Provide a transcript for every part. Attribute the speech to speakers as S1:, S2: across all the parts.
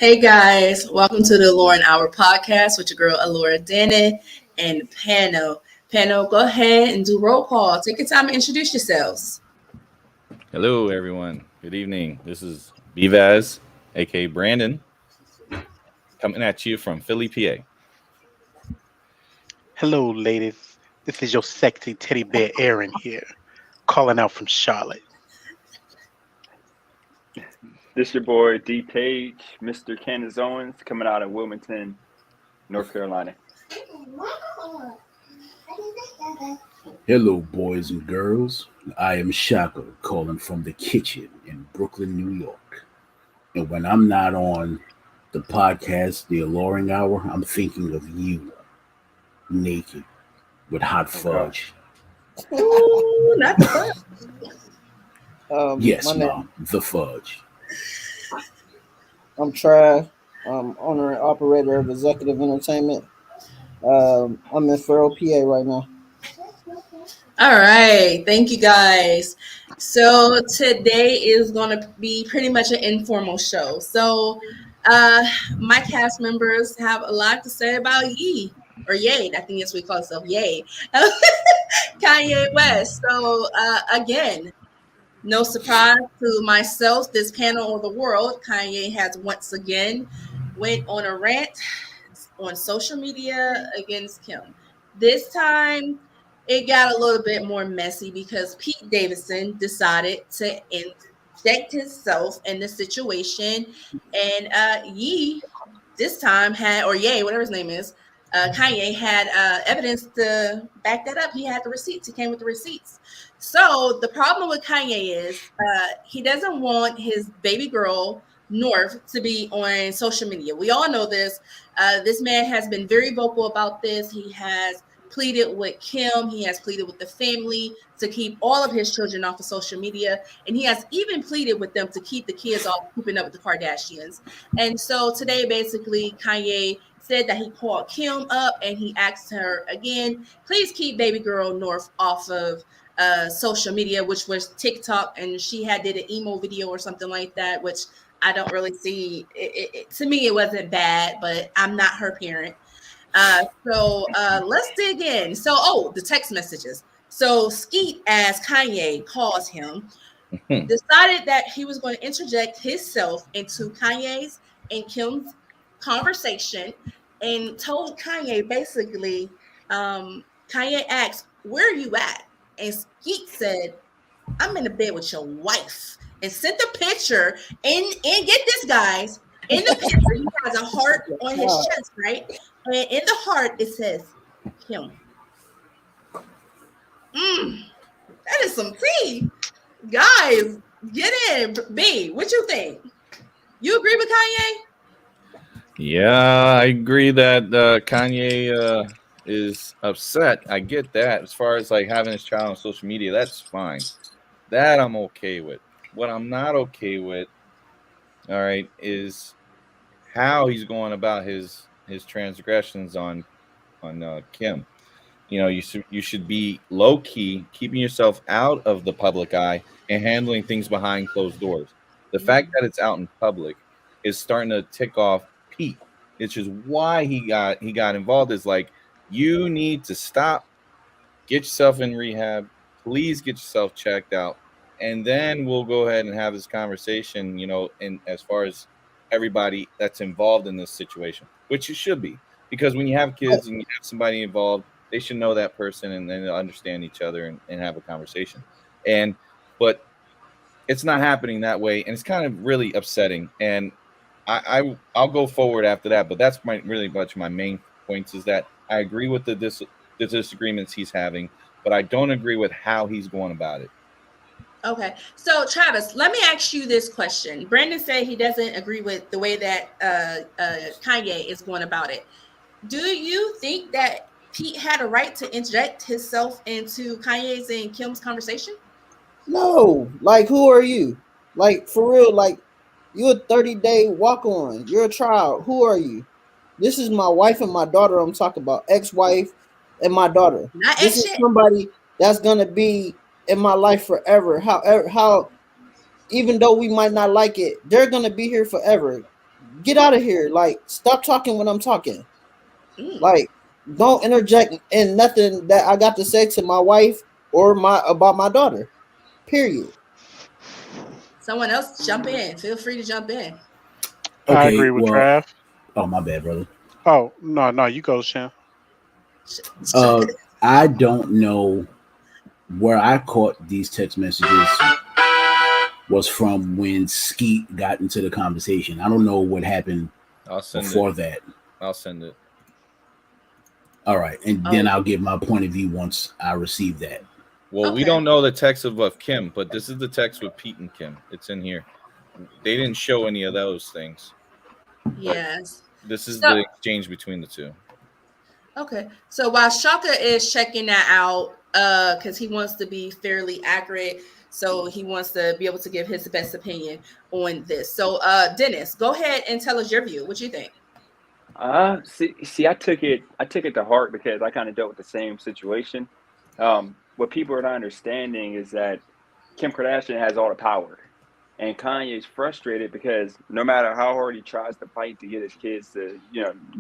S1: Hey guys, welcome to the Lauren Hour podcast with your girl Alora Dannon and Pano. Pano, go ahead and do roll call. Take your time and introduce yourselves.
S2: Hello, everyone. Good evening. This is Bivaz, aka Brandon, coming at you from Philly, PA.
S3: Hello, ladies. This is your sexy teddy bear Aaron here, calling out from Charlotte.
S4: This your boy D Page, Mr. Candace Owens, coming out of Wilmington, North Carolina.
S5: Hello, boys and girls. I am Shaka, calling from the kitchen in Brooklyn, New York. And when I'm not on the podcast, The Alluring Hour, I'm thinking of you, naked, with hot fudge.
S1: Ooh, not the fun.
S5: Yes,
S6: My name,
S5: Mom, the fudge.
S6: I'm Trav. I'm owner and operator of Executive Entertainment. I'm in Farrell, PA right now.
S1: All right, thank you guys. So today is going to be pretty much an informal show. So my cast members have a lot to say about Ye or Ye. I think it's what we call ourselves, Ye. Kanye West. So again, no surprise to myself, this panel or the world, Kanye has once again went on a rant on social media against Kim. This time, it got a little bit more messy because Pete Davidson decided to inject himself in the situation, and Ye this time had, or Ye, whatever his name is, Kanye had evidence to back that up. He had the receipts. He came with the receipts. So the problem with Kanye is he doesn't want his baby girl North to be on social media. We all know this. This man has been very vocal about this. He has pleaded with Kim. He has pleaded with the family to keep all of his children off of social media. And he has even pleaded with them to keep the kids off keeping up with the Kardashians. And so today, basically, Kanye said that he called Kim up and he asked her again, please keep baby girl North off of social media, which was TikTok. And she had did an emo video or something like that, which I don't really see. To me, it wasn't bad, but I'm not her parent. So let's dig in. So, the text messages. So Skeet, as Kanye calls him, decided that he was going to interject himself into Kanye's and Kim's conversation and told Kanye basically, Kanye asked, where are you at? And Skeet said, I'm in the bed with your wife, and sent the picture and get this, guys, in the picture he has a heart on his chest, right? And in the heart it says Kim. That is some tea. Guys, get in. B, what you think? You agree with Kanye?
S2: Yeah, I agree that Kanye is upset. I get that. As far as like having his child on social media, that's fine. That I'm okay with. What I'm not okay with, all right, is how he's going about his transgressions on Kim. You know, you should be low key, keeping yourself out of the public eye and handling things behind closed doors. The fact that it's out in public is starting to tick off Pete. It's just why he got involved. Is like, you need to stop, get yourself in rehab, please get yourself checked out, and then we'll go ahead and have this conversation. You know, and as far as everybody that's involved in this situation, which you should be, because when you have kids and you have somebody involved, they should know that person and then understand each other and have a conversation. But it's not happening that way, and it's kind of really upsetting. And I'll go forward after that, but that's really much my main points, is that I agree with the disagreements he's having, but I don't agree with how he's going about it.
S1: Okay, so Travis, let me ask you this question. Brandon said he doesn't agree with the way that Kanye is going about it. Do you think that Pete had a right to inject himself into Kanye's and Kim's conversation?
S6: No, like, who are you? Like, for real, like, you're a 30-day walk-on. You're a child. Who are you? This is my wife and my daughter I'm talking about. Ex-wife and my daughter.
S1: Not
S6: This is somebody that's going to be in my life forever. How even though we might not like it, they're going to be here forever. get out of here. Like, stop talking when I'm talking.
S1: Mm.
S6: Like, don't interject in nothing that I got to say to my wife or about my daughter. Period.
S1: Someone else jump in. Feel free to jump in.
S3: I
S5: Okay,
S3: agree with
S5: well,
S3: Trav.
S5: oh my bad, brother.
S3: Oh no, you go, Shem.
S5: Uh, I don't know where I caught these text messages was from when Skeet got into the conversation. I don't know what happened
S2: I'll send
S5: before
S2: it.
S5: that.
S2: I'll send it.
S5: All right, and
S1: Oh.
S5: then I'll give my point of view once I receive that.
S2: Well, we
S1: Okay.
S2: don't know the text of Kim, but this is the text with Pete and Kim. It's in here. They didn't show any of those things.
S1: Yes.
S2: This is
S1: So-
S2: the exchange between the two.
S1: Okay. So while Shaka is checking that out, because he wants to be fairly accurate, so he wants to be able to give his best opinion on this. So, Dennis, go ahead and tell us your view. What you think?
S4: See, I took it to heart because I kind of dealt with the same situation. What people are not understanding is that Kim Kardashian has all the power, and Kanye's frustrated because no matter how hard he tries to fight to get his kids to,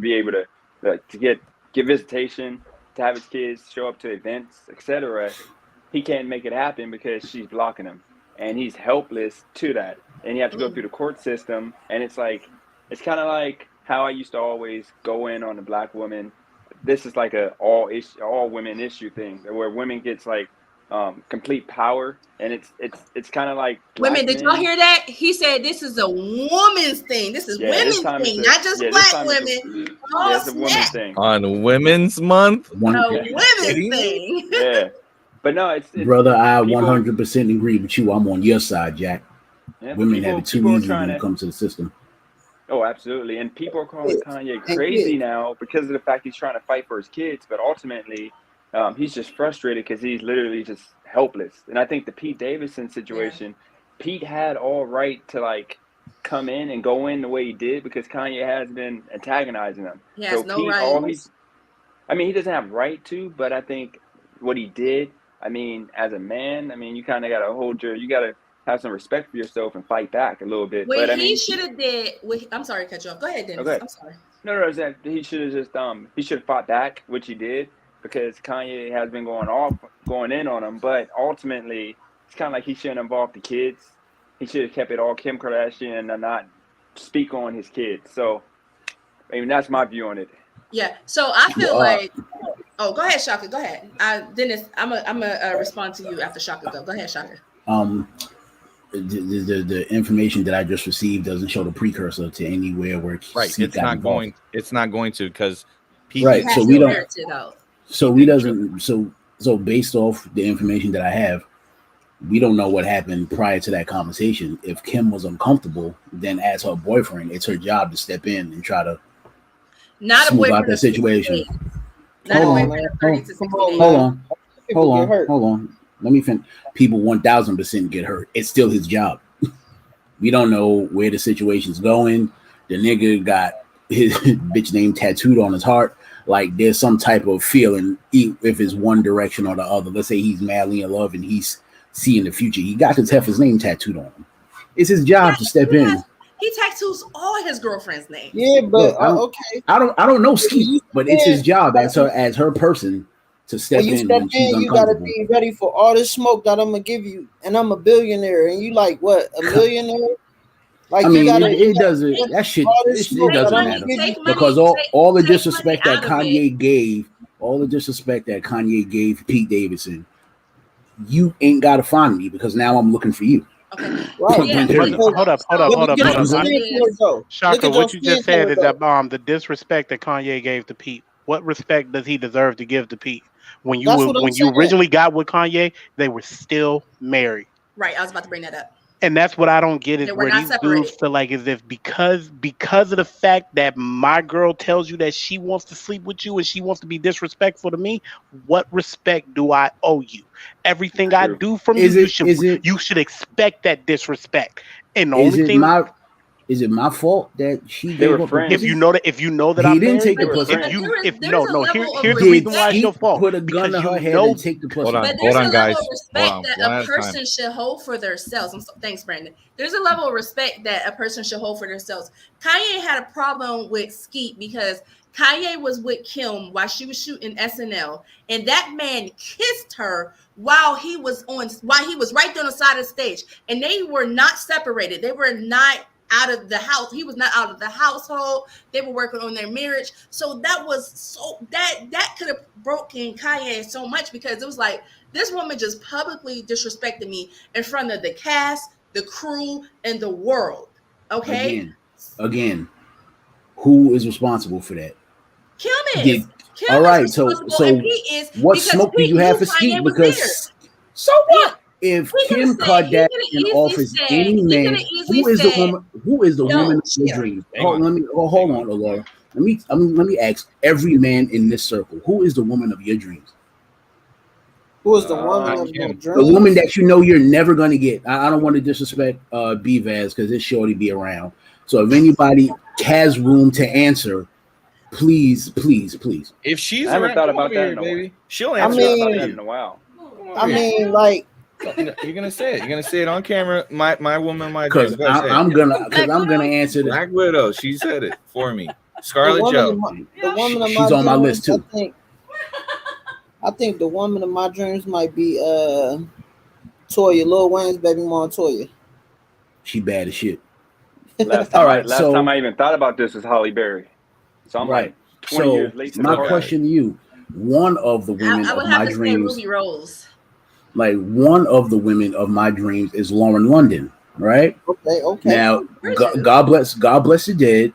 S4: be able to get visitation, to have his kids show up to events, etc., he can't make it happen because she's blocking him, and he's helpless to that, and you have to go through the court system, and it's kind of like how I used to always go in on the black woman. This is like a all women issue thing where women gets like complete power, and it's kind of like
S1: Women, did y'all
S4: men.
S1: hear that? He said this is a woman's thing. This is
S4: Yeah, this
S1: women's
S4: time
S1: thing,
S4: it's
S1: not just
S4: this
S1: black
S4: time
S1: women. Oh,
S4: it's a woman
S1: snap.
S4: thing.
S2: On Women's Month?
S1: A
S5: One,
S1: women's thing.
S4: Yeah, but no, it's
S5: brother, I
S4: people,
S5: 100% agree with you. I'm on your side, Jack.
S4: yeah, but
S5: Women have it too
S4: people are
S5: easy when
S4: trying
S5: it
S4: to.
S5: comes to the system.
S4: Oh, absolutely. And people are calling Kanye
S6: And
S4: crazy
S6: kids.
S4: now because of the fact he's trying to fight for his kids. But ultimately, he's just frustrated because he's literally just helpless. And I think the Pete Davidson situation, Pete had all right to like come in and go in the way he did because Kanye has been antagonizing him.
S1: He has
S4: So
S1: no
S4: Pete,
S1: right.
S4: he doesn't have right to, but I think what he did, I mean, as a man, I mean, you kind of got to you got to have some respect for yourself and fight back a little bit.
S1: What
S4: But I
S1: he
S4: mean,
S1: should have did. I'm sorry to cut you off. Go ahead, Dennis.
S4: okay.
S1: I'm sorry.
S4: No, is that he should have just he should have fought back, which he did, because Kanye has been going in on him. But ultimately, it's kind of like he shouldn't involve the kids. He should have kept it all Kim Kardashian and not speak on his kids. So, I mean, that's my view on it.
S1: Yeah. So I feel
S5: Well,
S1: like. Oh, go ahead, Shaka. Go ahead. Dennis, I'm gonna respond to you after Shaka go. Go ahead, Shaka.
S5: The information that I just received doesn't show the precursor to anywhere where
S2: Right.
S5: Skeet
S2: It's
S5: got
S2: not
S5: involved.
S2: going. It's not going to because Pete.
S5: Right.
S1: Has
S5: So
S1: to
S5: we don't.
S1: wear it out.
S5: So he doesn't. So based off the information that I have, we don't know what happened prior to that conversation. If Kim was uncomfortable, then as her boyfriend, it's her job to step in and try to
S1: Not a
S5: smooth out
S1: boyfriend
S5: that
S1: of 60
S5: situation.
S1: days. Not a
S5: Hold on.
S1: boyfriend of 30 to 60
S6: Come on,
S1: days.
S5: Hold
S6: man.
S5: on.
S6: People
S5: Hold
S6: get
S5: on.
S6: hurt.
S5: Hold on. Let me finish. People 1000% get hurt. It's still his job. We don't know where the situation's going. The nigga got his bitch name tattooed on his heart. Like there's some type of feeling if it's one direction or the other. Let's say he's madly in love and he's seeing the future. He got his heifer's name tattooed on him. It's his job to step in.
S1: He tattoos all his girlfriend's names.
S6: Yeah, but
S5: Look,
S6: okay.
S5: I don't know Skeet, but it's his job as her person to step
S6: When you
S5: in
S6: step
S5: when she's
S6: in, you gotta
S5: uncomfortable.
S6: be ready for all this smoke that I'm gonna give you, and I'm a billionaire, and you like what, a millionaire? Like
S5: I
S6: you
S5: mean,
S6: gotta,
S5: it doesn't. That shit.
S6: all this
S5: It
S6: smoke that
S5: doesn't
S6: I'm
S5: matter
S6: gonna give you.
S5: because
S1: take
S5: all the
S1: money
S5: disrespect that
S1: out of it.
S5: Kanye gave, all the disrespect that Kanye gave Pete Davidson, you ain't gotta find me because now I'm looking for you.
S1: Okay.
S6: Right.
S1: Yeah.
S5: Period.
S3: Hold up.
S6: Look at your
S5: hold up.
S6: skin color though.
S3: Shaka,
S6: Look at
S3: what
S6: your
S3: you just
S6: skin
S3: said
S6: color
S3: is
S6: though.
S3: that the disrespect that Kanye gave to Pete. What respect does he deserve to give to Pete? When you
S6: That's what I'm saying.
S3: originally got with Kanye, they were still married.
S1: Right. I was about to bring that up.
S3: And that's what I don't get is
S1: They were
S3: where
S1: not
S3: these
S1: separated.
S3: dudes feel like as if because of the fact that my girl tells you that she wants to sleep with you and she wants to be disrespectful to me, what respect do I owe you? Everything I
S4: True.
S3: do from
S5: Is
S3: you,
S5: it- is it-
S3: you should expect that disrespect. And the
S5: Is
S3: only
S5: it
S3: thing
S5: my Is it my fault that she
S4: They
S5: gave
S4: were
S5: up the
S4: friends.
S5: pussy?
S3: If you know that
S5: He
S3: I'm
S5: didn't
S3: married,
S5: take
S4: They
S5: the
S4: were
S5: pussy.
S1: But
S4: friends.
S1: there's a level of
S3: here's the
S5: Did
S3: reason why it's
S5: Skeet
S3: your fault.
S5: put a gun
S3: Because
S5: to
S3: you
S5: her head
S3: know
S5: and take the pussy?
S2: Hold on.
S1: But there's a level
S2: guys.
S1: of respect
S2: Hold on.
S1: that
S2: One
S1: a
S2: at a time.
S1: person should hold for themselves. Thanks, Brandon. There's a level of respect that a person should hold for themselves. Kanye had a problem with Skeet because Kanye was with Kim while she was shooting SNL, and that man kissed her while he was right there on the side of the stage, and they were not separated. They were not out of the house. He was not out of the household. They were working on their marriage. So that could have broken Kanye so much because it was like this woman just publicly disrespected me in front of the cast, the crew, and the world. Okay.
S5: Again, who is responsible for that?
S1: Kim
S5: Did
S1: is. Kim
S5: all
S1: is
S5: right.
S1: responsible, and Pete is
S5: What
S1: because
S5: smoke do
S1: Pete
S5: you have
S1: knew
S5: for
S1: Kanye
S5: Skeet?
S1: was there.
S5: Because so
S1: He,
S5: what? If
S1: he could have
S5: Kim
S1: said, he could
S5: Kardashian
S1: have easily
S5: offers
S1: said,
S5: any
S1: he could
S5: man,
S1: have easily
S5: who is the
S1: said,
S5: woman? Who is the woman
S1: yo,
S5: of your
S1: chill.
S5: dreams?
S2: Hang on.
S5: Hold on, Laura. Let me ask every man in this circle: who is the woman of your dreams?
S6: Who is the woman
S2: Not
S6: of my
S2: Kim.
S5: The woman
S6: dreams?
S5: that you know you're never gonna get. I don't want to disrespect B-Vaz because it's sure to be around. So if anybody has room to answer, please.
S2: If she's
S4: I haven't
S2: around,
S4: thought
S2: come
S4: about
S2: over
S4: that
S2: here,
S4: in a while.
S2: baby. She'll
S6: I
S2: answer.
S4: Thought about
S6: mean,
S4: that in a while.
S6: I mean, like,
S2: You're gonna say it. You're gonna say it on camera. My woman, my dreams.
S5: Because
S2: Go ahead, say it.
S5: I'm gonna answer this.
S2: Black Widow. She said it for me.
S6: the
S2: Scarlet
S6: woman
S2: Joe.
S6: of my
S5: She's on my list
S6: dreams.
S5: too.
S6: I think the woman of my dreams might be Toya, Lil Wayne's baby mom, Toya.
S5: She bad as shit.
S4: Last
S5: All
S4: time
S5: right,
S4: I even thought about this was Holly Berry. So I'm
S5: right.
S4: like 20
S5: So
S4: years late to the
S5: my
S2: Look at
S4: party.
S5: question to you: one of the women
S1: I
S5: of
S1: would have
S5: my
S1: to say
S5: dreams,
S1: Ruby Rose.
S5: like one of the women of my dreams, is Lauren London. Right
S6: Okay.
S5: now,
S1: Gorgeous.
S5: God bless the dead.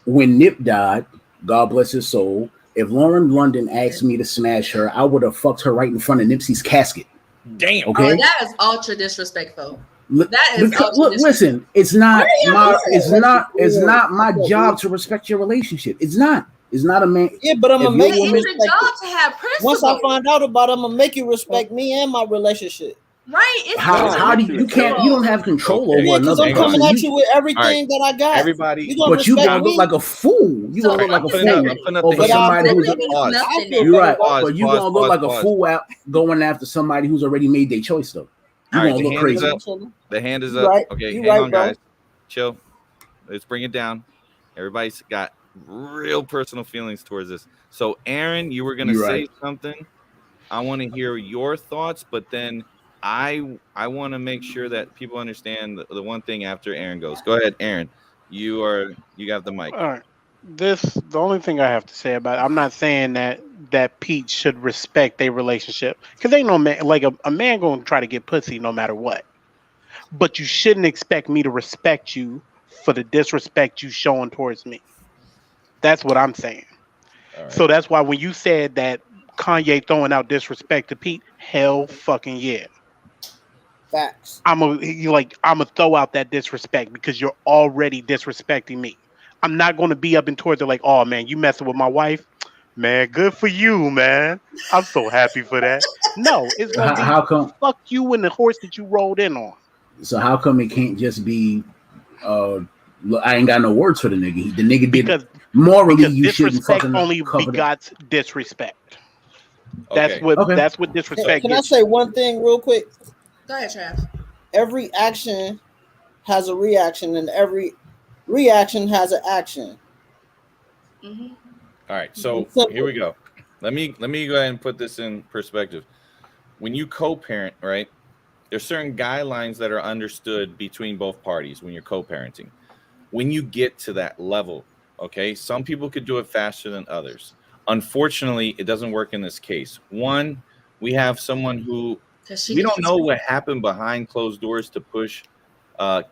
S5: When Nip died, God bless his soul. If Lauren London asked me to smash her, I would have fucked her right in front of Nipsey's casket.
S2: Damn.
S5: Okay.
S1: Oh, that is ultra disrespectful.
S5: Look,
S1: That is ultra disrespectful.
S5: listen, it's not my
S6: I
S5: job to respect your relationship. It's not a man.
S6: Yeah, but I'm
S5: If
S6: gonna
S5: your
S6: make you
S5: woman,
S1: It's your
S6: respect
S1: job
S6: it.
S1: to have principles.
S6: Once I find out about it, I'm gonna make you respect me and my relationship.
S1: Right. It's
S5: how do you can't you don't have control
S2: Okay.
S6: Yeah,
S5: over
S6: because
S5: another
S6: I'm
S2: Hang on.
S6: coming
S5: person.
S6: at you with everything that I got.
S2: Everybody,
S6: You gonna
S5: But you
S6: respect
S5: gonna look
S6: me?
S5: like a fool. You
S1: So
S5: gonna look like a
S2: I'm putting up
S5: fool
S2: the
S5: over
S2: hand.
S5: somebody who's
S1: That means
S2: Pause.
S1: nothing.
S5: you're right.
S2: Pause,
S5: But you
S2: pause,
S5: gonna look
S2: pause,
S5: like a
S2: pause.
S5: fool out going after somebody who's already made their choice though. You
S2: All right,
S5: gonna
S2: the
S5: look
S2: hand is
S5: crazy.
S2: up. The hand is
S6: You
S2: up.
S6: right.
S2: Okay,
S6: You
S2: hang
S6: right,
S2: on,
S6: bro.
S2: guys. Chill. Let's bring it down. Everybody's got real personal feelings towards this. So, Aaron, you were gonna
S5: You're
S2: say
S5: right.
S2: something. I want to hear your thoughts, but then I want to make sure that people understand the one thing after Aaron goes. Go ahead, Aaron. You got the mic.
S3: All right. The only thing I have to say about it, I'm not saying that Pete should respect their relationship because ain't no man like a man gonna try to get pussy no matter what. But you shouldn't expect me to respect you for the disrespect you showing towards me. That's what I'm saying.
S2: All right.
S3: So that's why when you said that Kanye throwing out disrespect to Pete, hell fucking yeah.
S6: Facts.
S3: I'm gonna throw out that disrespect because you're already disrespecting me. I'm not gonna be up and towards it like, oh man, you messing with my wife, man. Good for you, man. I'm so happy for that. No, it's gonna be
S5: How come?
S3: fuck you and the horse that you rolled in on.
S5: So how come it can't just be? Look, I ain't got no words for the nigga. The nigga did
S3: Because
S5: morally. You shouldn't
S3: disrespect
S5: fucking
S3: only
S5: cover that.
S3: begots disrespect.
S2: Okay.
S5: Okay.
S3: That's what disrespect
S6: Can I
S3: gets
S6: say
S3: you.
S6: one thing real quick?
S1: Go ahead, Trav.
S6: Every action has a reaction, and every reaction has an action.
S1: Mm-hmm.
S2: All right. So
S6: It's simple.
S2: here we go. Let me go ahead and put this in perspective. When you co-parent, right? There's certain guidelines that are understood between both parties when you're co-parenting. When you get to that level, okay, some people could do it faster than others. Unfortunately, it doesn't work in this case. One, we have someone who we don't know what happened behind closed doors to push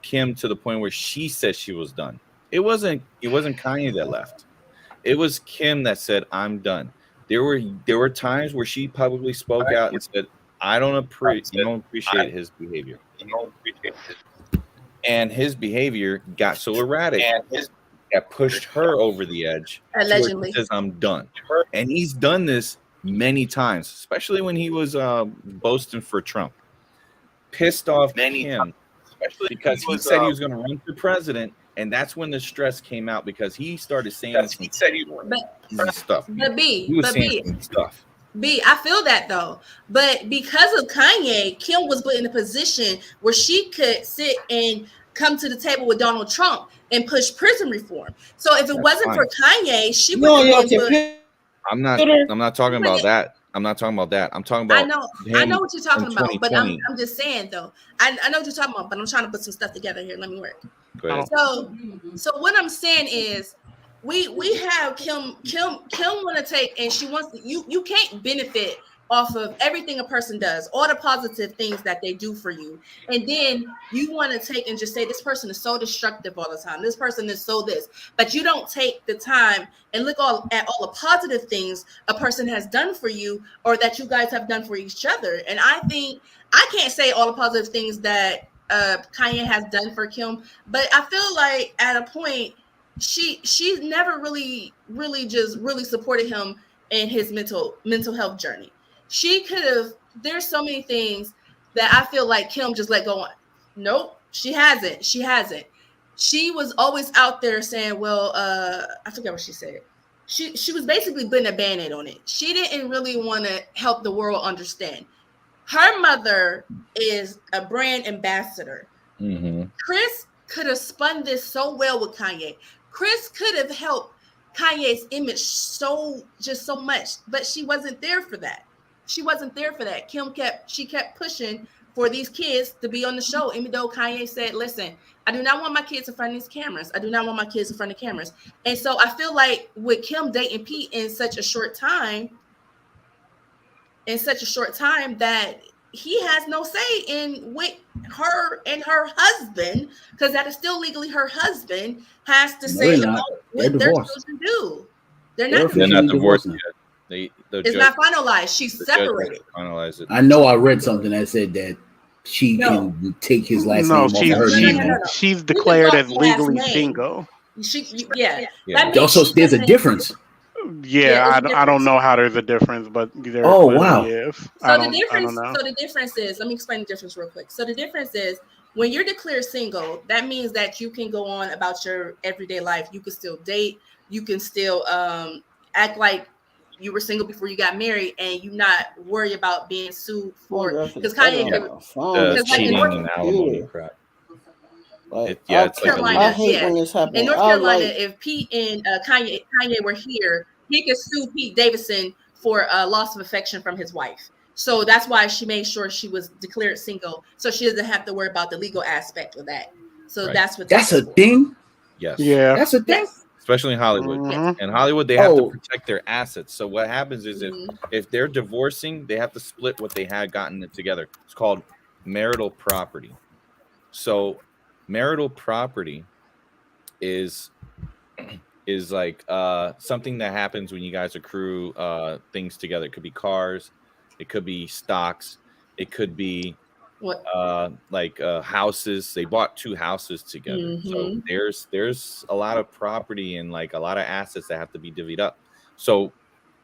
S2: Kim to the point where she said she was done. It wasn't Kanye that left. It was Kim that said, "I'm done." There were times where she publicly spoke out and said, "I don't appreciate his behavior." And his behavior got so erratic that pushed her over the edge.
S1: Allegedly.
S2: He says, "I'm done." And he's done this many times, especially when he was boasting for Trump. Pissed off Kim because he said he was going to run for president, and that's when the stress came out because he started saying some
S1: But
S2: stuff.
S1: but
S2: He
S1: B,
S2: was
S1: but
S2: saying
S1: B,
S2: some stuff.
S1: B, I feel that though. But because of Kanye, Kim was put in a position where she could sit and come to the table with Donald Trump and push prison reform. So if it
S2: That's
S1: wasn't for
S2: fine.
S1: Kanye, she
S6: You
S1: would
S6: on
S1: have
S6: your
S1: been put.
S2: I'm not talking about that. I'm not talking about that. I'm talking
S1: I
S2: about
S1: know, I know
S2: him
S1: what you're
S2: in
S1: talking about, but I'm
S2: 2020.
S1: I'm just saying though. I know what you're talking about, but I'm trying to put some stuff together here. Let me work.
S2: Go ahead.
S1: So what I'm saying is we have Kim want to take, and she wants to, you can't benefit off of everything a person does, all the positive things that they do for you, and then you want to take and just say this person is so destructive all the time, this person is so this, but you don't take the time and look at all the positive things a person has done for you or that you guys have done for each other. And I think I can't say all the positive things that Kanye has done for Kim, but I feel like at a point she's never really just really supported him in his mental health journey. She could have. There's so many things that I feel like Kim just let go on. Nope, she hasn't. She hasn't. She was always out there saying, "Well, I forget what she said." She was basically putting a band-aid on it. She didn't really want to help the world understand. Her mother is a brand ambassador.
S2: Mm-hmm.
S1: Chris could have spun this so well with Kanye. Chris could have helped Kanye's image so much, but she wasn't there for that. She wasn't there for that. She kept pushing for these kids to be on the show, even though Kanye said, "Listen, I do not want my kids in front of these cameras. I do not want my kids in front of cameras." And so I feel like with Kim dating Pete in such a short time, that he has no say in what her and her husband, because that is still legally her husband, has to
S5: No,
S1: say
S5: they're
S1: about
S5: not. They're
S1: what their
S5: divorced.
S1: children do. They're
S5: They're
S1: not
S2: They're
S1: divorced.
S2: not
S5: officially
S2: divorced
S5: divorced now.
S2: yet. The
S1: It's
S2: judge
S1: not finalized. She's
S2: the judge has
S1: separated.
S2: to finalize it.
S5: I know I read something that said that she
S1: No,
S5: can take his last
S3: No,
S5: name off of her
S1: no,
S3: she's
S5: name.
S3: she's
S1: you can go
S3: declared
S1: off
S3: as
S1: the last
S3: legally
S1: name.
S3: single.
S1: Yeah.
S2: Yeah.
S1: That means
S5: Also,
S1: she
S5: there's a
S1: doesn't.
S5: difference.
S3: Yeah,
S1: It's a
S3: I don't
S1: difference.
S3: know how there's a difference, but there
S5: Oh
S3: clearly
S5: wow!
S3: is.
S1: So the
S3: I don't
S1: difference,
S3: know.
S1: so the difference is, let me explain the difference real quick. So the difference is when you're declared single, that means that you can go on about your everyday life. You can still date, you can still act like you were single before you got married, and you not worry about being sued
S6: My
S1: for,
S6: girl
S1: because
S6: finna cut
S1: Kanye
S6: on
S2: Yeah.
S1: could,
S6: my phone.
S2: The
S1: because like in
S2: cheating
S1: North
S2: and alimony
S6: Yeah.
S2: crap.
S6: Like
S2: It's like a
S1: Carolina,
S6: I
S2: legal.
S6: hate
S1: yeah.
S6: when this
S1: In
S6: happens.
S1: North
S6: I
S1: Carolina,
S6: like
S1: if Pete and Kanye were here, he could sue Pete Davidson for loss of affection from his wife. So that's why she made sure she was declared single, so she doesn't have to worry about the legal aspect of that. So
S2: Right.
S1: that's what this
S5: That's
S1: is
S5: a
S1: for.
S5: thing.
S2: Yes.
S3: Yeah.
S5: That's a thing.
S1: Yes,
S2: Especially in Hollywood.
S1: yes.
S3: hmm
S2: In Hollywood, they have to
S5: Oh,
S2: protect their assets. So what happens is
S1: Mhm.
S2: if they're divorcing, they have to split what they had gotten together. It's called marital property. So marital property is like something that happens when you guys accrue things together. It could be cars, it could be stocks, it could be
S1: What?
S2: like houses. They bought two houses together, so
S1: Mm-hmm.
S2: there's a lot of property and like a lot of assets that have to be divvied up. So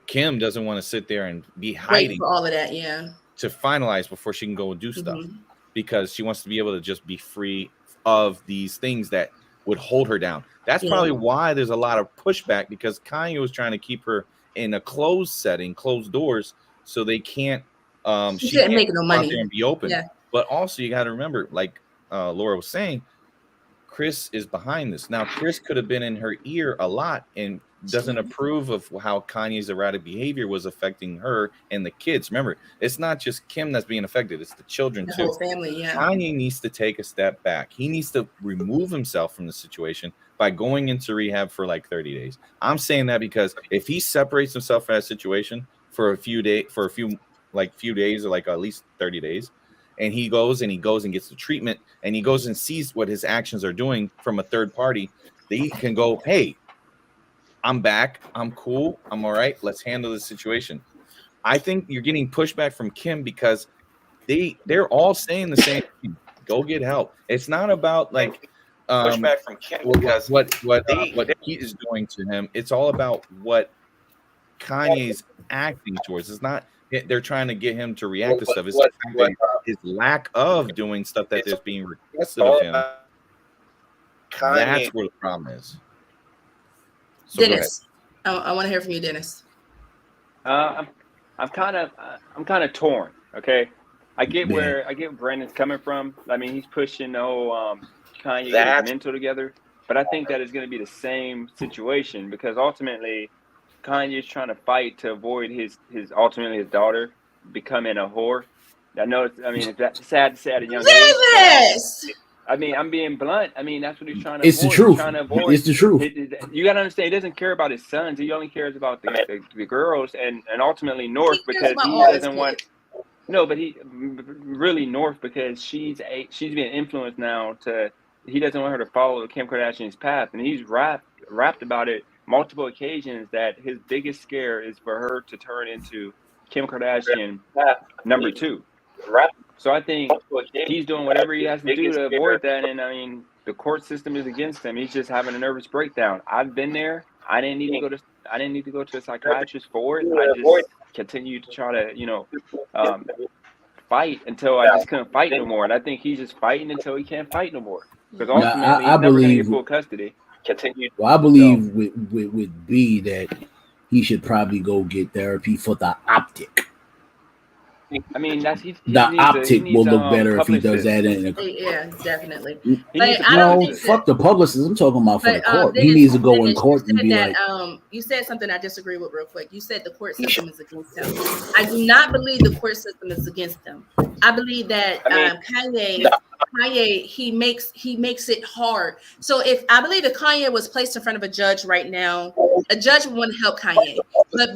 S2: Kim doesn't want to sit there and be
S1: Wait
S2: hiding
S1: for all of that. Yeah.
S2: to finalize before she can go and do stuff,
S1: Mm-hmm.
S2: because she wants to be able to just be free of these things that would hold her down. That's
S1: Yeah.
S2: probably why there's a lot of pushback, because Kanye was trying to keep her in a closed setting, closed doors, so they can't
S1: She
S2: she
S1: couldn't
S2: can't
S1: make no
S2: go out there
S1: money.
S2: and be open.
S1: Yeah.
S2: But also you got to remember, like Laura was saying, Chris is behind this. Now, Chris could have been in her ear a lot and doesn't approve of how Kanye's erratic behavior was affecting her and the kids. Remember, it's not just Kim that's being affected, it's the children
S1: The
S2: too.
S1: whole family. Yeah.
S2: Kanye needs to take a step back. He needs to remove himself from the situation by going into rehab for like 30 days. I'm saying that because if he separates himself from that situation for a few days, few days, or like at least 30 days, and he goes and gets the treatment, and he goes and sees what his actions are doing from a third party, they can go, hey, I'm back, I'm cool, I'm all right, let's handle the situation. I think you're getting pushback from Kim because they're all saying the same thing. Go get help. It's not about like
S7: Pushback from Kim
S2: what
S7: because
S2: what Pete is doing to him. It's all about what Kanye's acting towards. It's not they're trying to get him to react to stuff. It's the fact that his lack of doing stuff that is being requested of him. That's where the problem is. So
S1: Dennis, I want to hear from you, Dennis.
S4: I'm kind of torn. Okay, I get where Brandon's coming from. I mean, he's pushing the whole Kanye get his mental together, but I think that is going to be the same situation because ultimately Kanye's trying to fight to avoid his ultimately his daughter becoming a whore. I know it's sad to say at a young age.
S1: Dennis!
S4: I mean, I'm being blunt. I mean, that's what he's trying to avoid.
S5: It's the truth.
S4: He's trying to avoid.
S5: It's the truth.
S4: You got to understand, he doesn't care about his sons. He only cares about the girls and ultimately North because he doesn't want. No, but he really North because she's being influenced now to. He doesn't want her to follow Kim Kardashian's path, and he's rapped about it multiple occasions that his biggest scare is for her to turn into Kim Kardashian number 2. So I think he's doing whatever he has to do to avoid that. And I mean, the court system is against him. He's just having a nervous breakdown. I've been there. I didn't need to go to a psychiatrist for it. I just continued to try to, fight until I just couldn't fight no more. And I think he's just fighting until he can't fight no more. Because ultimately, he's never going to get full custody.
S5: Well, I believe with B that he should probably go get therapy for the optic.
S4: I mean,
S5: the optic will look better if he does that.
S1: Yeah, definitely.
S5: Fuck the publicist. I'm talking about for the court. He needs to go in court and be like.
S1: You said something I disagree with real quick. You said the court system is against him. I do not believe the court system is against him. I believe that Kanye he makes it hard. So if Kanye was placed in front of a judge right now, a judge would want to help Kanye, but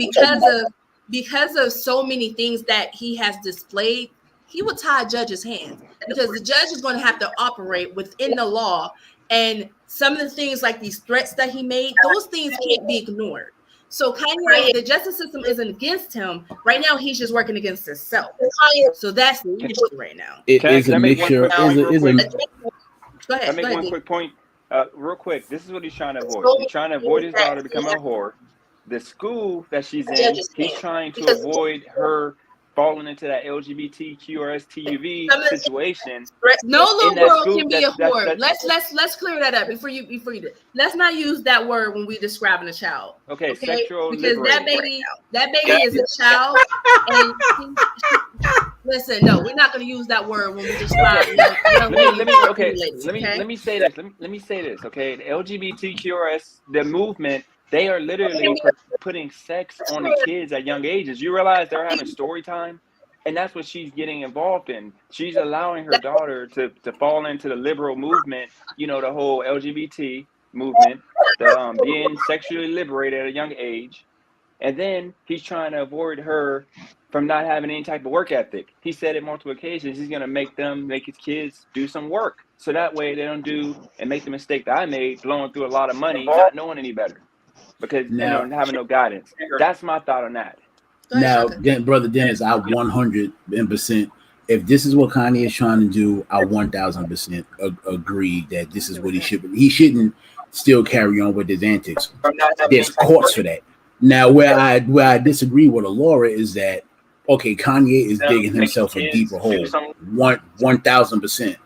S1: because of so many things that he has displayed, he will tie a judge's hands because the judge is going to have to operate within the law. And some of the things like these threats that he made, those things can't be ignored. So Kanye, the justice system isn't against him. Right now, he's just working against himself. So that's the issue right now.
S5: It is a mixture.
S4: Go ahead. Can I make one quick point? Real quick. This is what he's trying to avoid. He's trying to avoid his daughter becoming a whore. The school that she's in, he's trying to avoid her falling into that LGBTQ or STUV situation.
S1: No little girl can be a whore. Let's clear that up before you do. Let's not use that word when we're describing a child.
S4: Okay, sexual
S1: because that baby is a child. And listen, no, we're not going to use that word when we describe.
S4: Let me say this. Okay, the LGBTQRS, the movement. They are literally putting sex on the kids at young ages. You realize they're having story time? And that's what she's getting involved in. She's allowing her daughter to fall into the liberal movement, the whole LGBT movement, being sexually liberated at a young age. And then he's trying to avoid her from not having any type of work ethic. He said it multiple occasions, he's going to make his kids do some work. So that way they don't do and make the mistake that I made, blowing through a lot of money, not knowing any better. Because having no guidance. That's my thought on that.
S5: Now, Brother Dennis, I 100%. If this is what Kanye is trying to do, I 1,000% agree that this is what he should. He shouldn't still carry on with his antics. There's courts for that. Now, where I disagree with Laura is that Kanye is digging himself a deeper hole, 1,000%.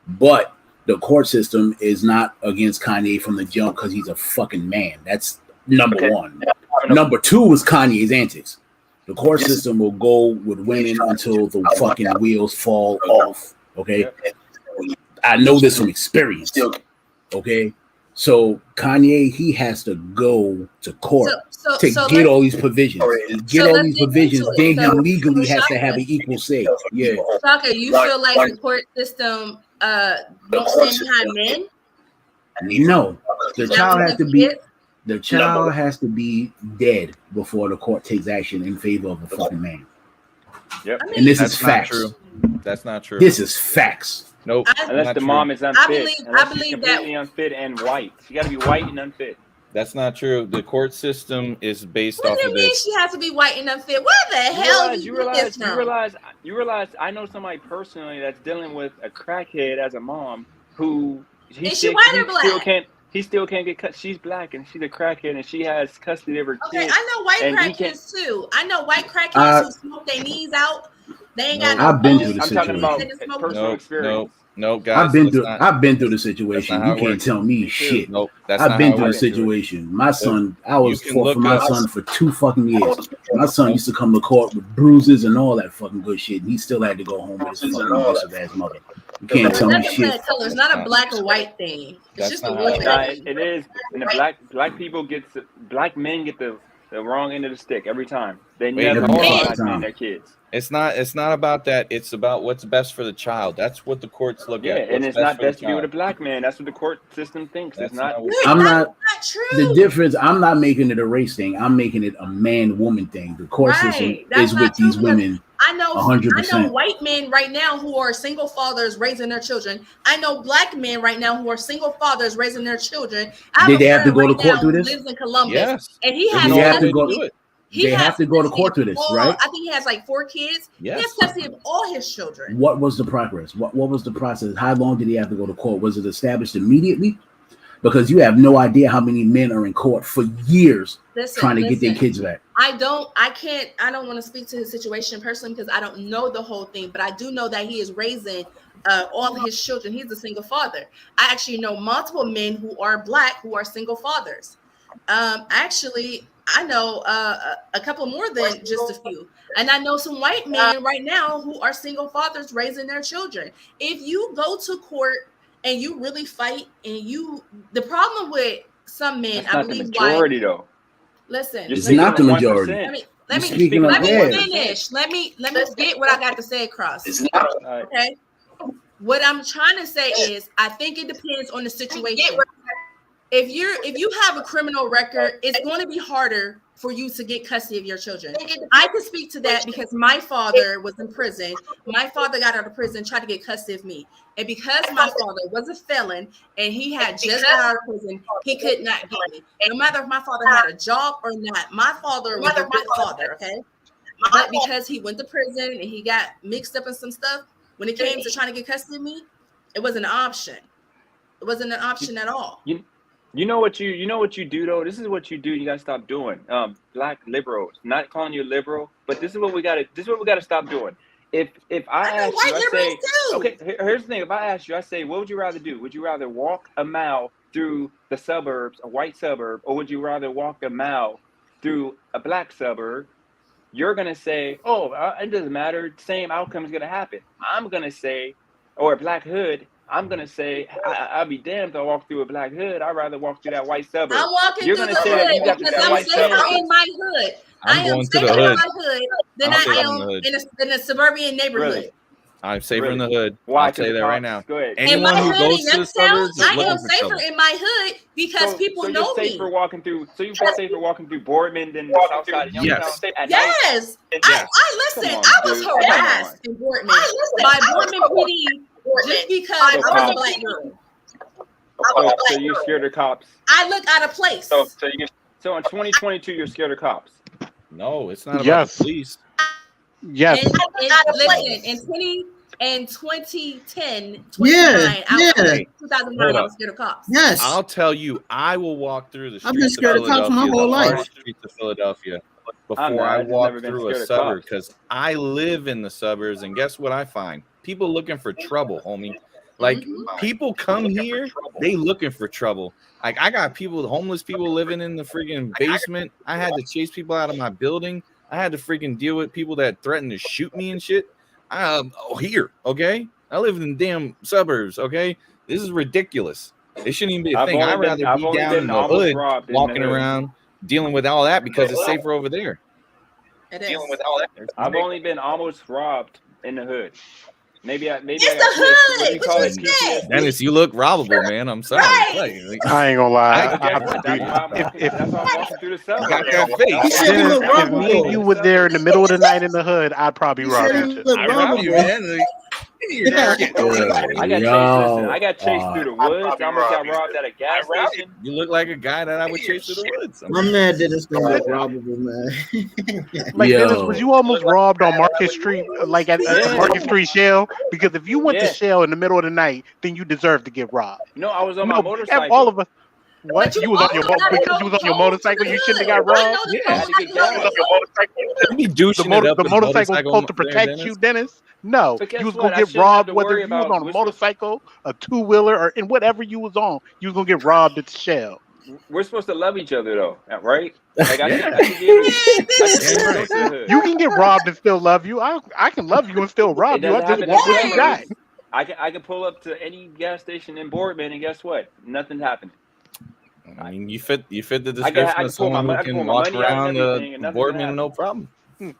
S5: But the court system is not against Kanye from the jump because he's a fucking man. That's number one. Number two is Kanye's antics. The court system will go with women until the fucking wheels fall off. Okay. I know this from experience. Okay. So Kanye, he has to go to court to get all these provisions. Then he legally has to have an equal say. Yeah.
S1: Shaka, you feel like the court system don't stand behind men?
S5: No. The child has to be dead before the court takes action in favor of a fucking man.
S4: Yep.
S5: And this is facts.
S2: That's not true.
S5: This is facts.
S2: Nope.
S4: Unless the mom is unfit.
S1: I believe
S4: completely unfit and white. She got to be white and unfit.
S2: That's not true. The court system is based
S1: off
S2: of this.
S1: What do you mean she has to be white and unfit? Where the hell
S4: you realize I know somebody personally that's dealing with a crackhead as a mom who
S1: is she white or black?
S4: He still can't get cut. She's black and she's a crackhead and she has custody of her kids.
S1: Okay, I know white crackheads too. I know white crackheads who smoke their knees out. They ain't
S2: No.
S1: got no
S5: I've been through
S1: phones.
S5: the
S4: I'm talking about
S5: situation.
S1: They just smoke
S4: personal
S2: Nope,
S4: experience.
S2: nope, guys.
S5: I've been through the
S2: That's
S5: situation.
S2: not how
S5: You
S2: it
S5: can't
S2: works.
S5: tell me
S4: Me too.
S5: shit.
S2: Nope, that's
S5: I've
S2: not
S5: been
S2: how it
S5: through the
S2: works.
S5: situation. My son, I was
S2: can
S5: fought for
S2: look
S5: my
S2: up-
S5: son for 2 fucking years. My son used to come to court with bruises and all that fucking good shit, and he still had to go home with his fucking abusive ass mother. You can't
S1: It
S5: tell me
S1: doesn't play
S5: shit.
S1: a color. It's not a black or white thing. It's
S2: That's
S1: just a
S2: not how it
S1: woman
S2: works.
S4: Nah,
S1: thing.
S4: it is, and the black people black men get the wrong end of the stick every time. They
S2: Wait,
S4: never
S2: hold
S4: tell
S2: on.
S4: black men their kids.
S2: It's not about that. It's about what's best for the child. That's what the courts look
S4: Yeah,
S2: at.
S4: and
S2: What's
S4: it's
S2: best
S4: not
S2: for the
S4: best to be with a
S2: child.
S4: black man. That's what the court system thinks.
S2: That's
S4: It's not.
S2: not what
S5: I'm
S1: That's
S5: not.
S1: not true.
S5: The difference, I'm not making it a race thing. I'm making it a man-woman thing. The court system
S1: Right. That's
S5: is
S1: not
S5: with
S1: true
S5: these
S1: because
S5: women
S1: I know
S5: 100%.
S1: white men right now who are single fathers raising their children. I know black men right now who are single fathers raising their children. I have
S5: Did they
S1: a
S5: have to
S1: friend
S5: go to
S1: right
S5: court
S1: now
S5: through
S1: who
S5: this?
S1: lives in Columbus,
S2: Yes.
S1: and he
S2: There's
S1: has
S5: no other
S2: way to
S5: go-
S2: do it.
S1: He
S5: They
S1: has
S5: have to go to
S1: custody
S5: court
S1: of
S5: through this,
S1: all-
S5: right?
S1: I think he has like 4 kids. He has
S2: Yes.
S1: custody of all his children.
S5: What was the progress? What was the process? How long did he have to go to court? Was it established immediately? Because you have no idea how many men are in court for years trying to get their kids back.
S1: I don't want to speak to his situation personally because I don't know the whole thing, but I do know that he is raising all his children. He's a single father. I actually know multiple men who are black who are single fathers. Actually, I know a couple more than just a few. And I know some white men right now who are single fathers raising their children. If you go to court and you really fight the problem with some men,
S4: That's
S1: I
S4: not the
S1: believe
S4: majority though.
S1: listen,
S4: You're
S5: It's
S4: speaking
S5: not the
S4: on
S5: majority.
S4: 1%.
S1: let me
S5: You're speaking
S1: let
S5: of
S1: me
S5: yeah.
S1: finish. Let me get what I got to say across.
S4: Right.
S1: Okay. What I'm trying to say is I think it depends on the situation. If you have a criminal record, it's going to be harder for you to get custody of your children. I can speak to that because my father was in prison. My father got out of prison, tried to get custody of me. And because my father was a felon and he had just got out of prison, he could not get me. No matter if my father had a job or not, my father was a good father, okay? But because he went to prison and he got mixed up in some stuff, when it came to trying to get custody of me, it wasn't an option. It wasn't an option at all.
S4: You know what you do though. This is what you do. You gotta stop doing. Black liberals, not calling you a liberal, but this is what we gotta stop doing. If I
S1: I know
S4: ask
S1: white
S4: you, I
S1: liberals
S4: say,
S1: too.
S4: okay. Here's the thing. If I ask you, I say, what would you rather do? Would you rather walk a mile through the suburbs, a white suburb, or would you rather walk a mile through a black suburb? You're gonna say, oh, it doesn't matter. Same outcome is gonna happen. I'm gonna say, or a black hood. I'm gonna say, I'll be damned if I walk through a black hood. I'd rather walk through that white suburb.
S1: I'm walking
S4: You're
S1: through
S4: gonna
S1: the
S4: say that you
S1: hood
S4: got the
S1: because
S4: same
S1: I'm safer
S4: chances.
S1: in my hood. I
S2: I'm
S1: am
S2: going to
S1: safer
S2: the
S1: in
S2: hood.
S1: my hood than
S2: I'm
S1: I
S2: safer in
S1: am
S2: the hood.
S1: in a suburban neighborhood.
S4: Really?
S2: I'm safer
S4: Really?
S2: in the hood.
S4: Why?
S2: I'll say that right now.
S4: Go ahead.
S1: In my
S2: Anyone who
S1: hood
S2: goes
S1: in
S2: to the
S1: Youngstown,
S2: suburbs is
S1: I am
S2: looking for
S1: safer
S2: trouble.
S1: in my hood because people
S4: so
S1: know
S4: you're safer
S1: me.
S4: walking through. So you feel safer walking through Boardman than the south side of Youngstown
S2: Yes.
S4: at night?
S1: Yes.
S2: Yes.
S1: I listen,
S4: Come on,
S1: I was
S4: dude. Come
S1: harassed in Boardman by Boardman PD just because I was a
S4: cops.
S1: black girl.
S4: So you're scared of cops.
S1: I look out of place.
S4: So in 2022, you're scared of cops.
S2: No, it's not about
S3: Yes.
S2: the police.
S3: Yes.
S1: In 2010, 2009,
S6: Yeah, yeah.
S1: 2009,
S2: Hold
S1: I
S2: up.
S1: was scared of cops.
S6: Yes.
S2: I'll tell you, I will walk through the
S6: I've been
S2: streets of
S6: scared of cops my
S2: Philadelphia,
S6: whole
S2: the
S6: life.
S2: hard streets of Philadelphia,
S4: I'm
S2: before
S4: not.
S2: I
S4: I've just
S2: walk
S4: never been
S2: through a
S4: scared of
S2: suburb
S4: cops.
S2: because I live in the suburbs, and guess what I find? People looking for trouble, homie. Like people come here, they looking for trouble. Like I got people, homeless people living in the freaking basement. I had to chase people out of my building. I had to freaking deal with people that threatened to shoot me and shit. Here, okay? I live in the damn suburbs, okay? This is ridiculous. It shouldn't even be a thing. I'd rather be down in the
S4: almost
S2: hood,
S4: robbed in the
S2: walking
S4: hood.
S2: around, dealing with all that because it's safer over there.
S1: It is.
S4: I've only been almost robbed in the hood. Maybe I got
S1: It's the hood.
S4: what do you call
S1: What
S4: it?
S1: you said?
S4: PTSD.
S2: Dennis, you look robbable, man. I'm sorry.
S1: Right.
S3: I ain't gonna lie.
S4: But guess what? That's why I'm walking through the suburbs.
S2: got that face.
S6: He said he
S3: Dennis,
S6: looked
S3: if me and you
S6: robbable.
S3: was there in the middle of the night in the hood, I'd probably
S6: He
S3: rob
S6: said
S3: you
S6: he
S3: too.
S6: looked
S2: I robbed you,
S6: robbable.
S2: man. Shit.
S4: I got chased. Listen, I got chased through the woods. I almost got robbed at a gas station.
S2: You look like a guy that I would chase through the woods. I
S6: My
S2: mean,
S6: man did this thing look robbable, man.
S3: Like
S5: Yo.
S3: Dennis, was you almost robbed on Market Street, like at
S4: Yeah.
S3: Market Street Shell? Because if you went to
S4: Yeah.
S3: Shell in the middle of the night, then you deserve to get robbed.
S4: No, I was on my
S3: No,
S4: motorcycle.
S3: all of us. What?
S1: But you
S3: You was on your
S1: also gotta
S3: because you was on your motorcycle. You shouldn't have got
S1: I
S3: robbed.
S1: know the
S2: Yeah.
S1: code.
S4: Had to get
S1: I know
S4: gas.
S1: it.
S2: You be douching it up
S3: The
S2: with
S3: motorcycle was supposed to
S2: there,
S3: protect
S2: Dennis.
S3: you, Dennis. No,
S4: But
S3: you
S4: guess
S3: was
S4: what?
S3: gonna
S4: I
S3: get
S4: shouldn't have
S3: robbed
S4: to
S3: whether
S4: worry
S3: you was
S4: about.
S3: on a motorcycle, a two wheeler, or in whatever you was on. You was gonna get robbed at the Shell.
S4: We're supposed to love each other though, right? Like
S2: Yeah.
S4: I should be able to.
S1: Man,
S4: I should
S1: this
S4: be able to
S2: Damn
S4: go
S2: right.
S4: to the hood.
S3: You can get robbed and still love you. I can love you and still
S4: It
S3: rob you. I
S4: doesn't
S3: just
S4: happen
S3: want
S4: in
S3: what you got.
S4: suburbs. I can pull up to any gas station in Boardman and guess what? Nothing happened.
S2: I mean, you fit the
S4: I
S2: description
S4: can
S2: of someone who
S4: I can pull
S2: can
S4: my
S2: walk
S4: money out and
S2: around the
S4: everything, and nothing's gonna
S2: Boardman, no
S4: happen.
S2: problem.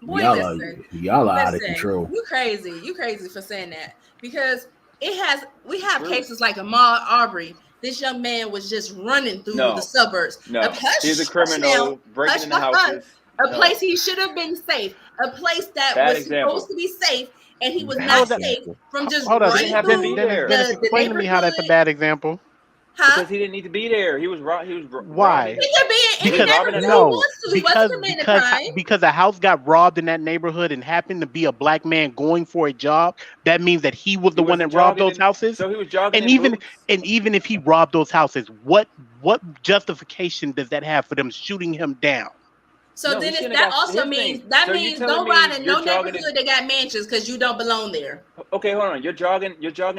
S1: boy,
S5: Y'all are out of
S1: listen,
S5: control.
S1: you crazy for saying that because we have cases like Ahmaud Arbery. This young man was just running through the
S4: No,
S1: suburbs.
S4: no. He's a
S1: Hush
S4: criminal breaking into houses.
S1: a
S4: No,
S1: place he should have been safe, a place that
S4: bad
S1: was supposed
S4: example.
S1: to be safe, and he was
S2: Bad
S3: How
S1: not
S3: is that?
S1: safe
S2: example.
S1: from just
S3: Hold on,
S4: He didn't
S1: running
S4: have to
S1: through
S4: be
S3: Dennis.
S4: there
S3: Dennis,
S1: the
S3: explain to me how that's a
S1: neighborhood.
S3: bad example.
S1: Huh?
S4: Because he didn't need to be there. He was
S3: Why?
S1: He could be in any
S3: Because
S1: neighborhood he
S3: no,
S1: wants to. He wasn't committing a crime.
S3: because a house got robbed in that neighborhood and happened to be a black man going for a job. That means that he was the one that robbed those houses.
S4: So he was jogging
S3: And
S4: in
S3: even
S4: boots.
S3: even if he robbed those houses, what justification does that have for them shooting him down?
S1: So
S4: No, he
S1: then
S4: shouldn't
S1: that
S4: have got.
S1: also
S4: Here's the
S1: means
S4: thing.
S1: that
S4: So you
S1: means
S4: telling
S1: don't
S4: me
S1: ride in
S4: you're
S1: no
S4: jogging
S1: neighborhood that got mansions because you don't belong there.
S4: Okay, hold on. You're jogging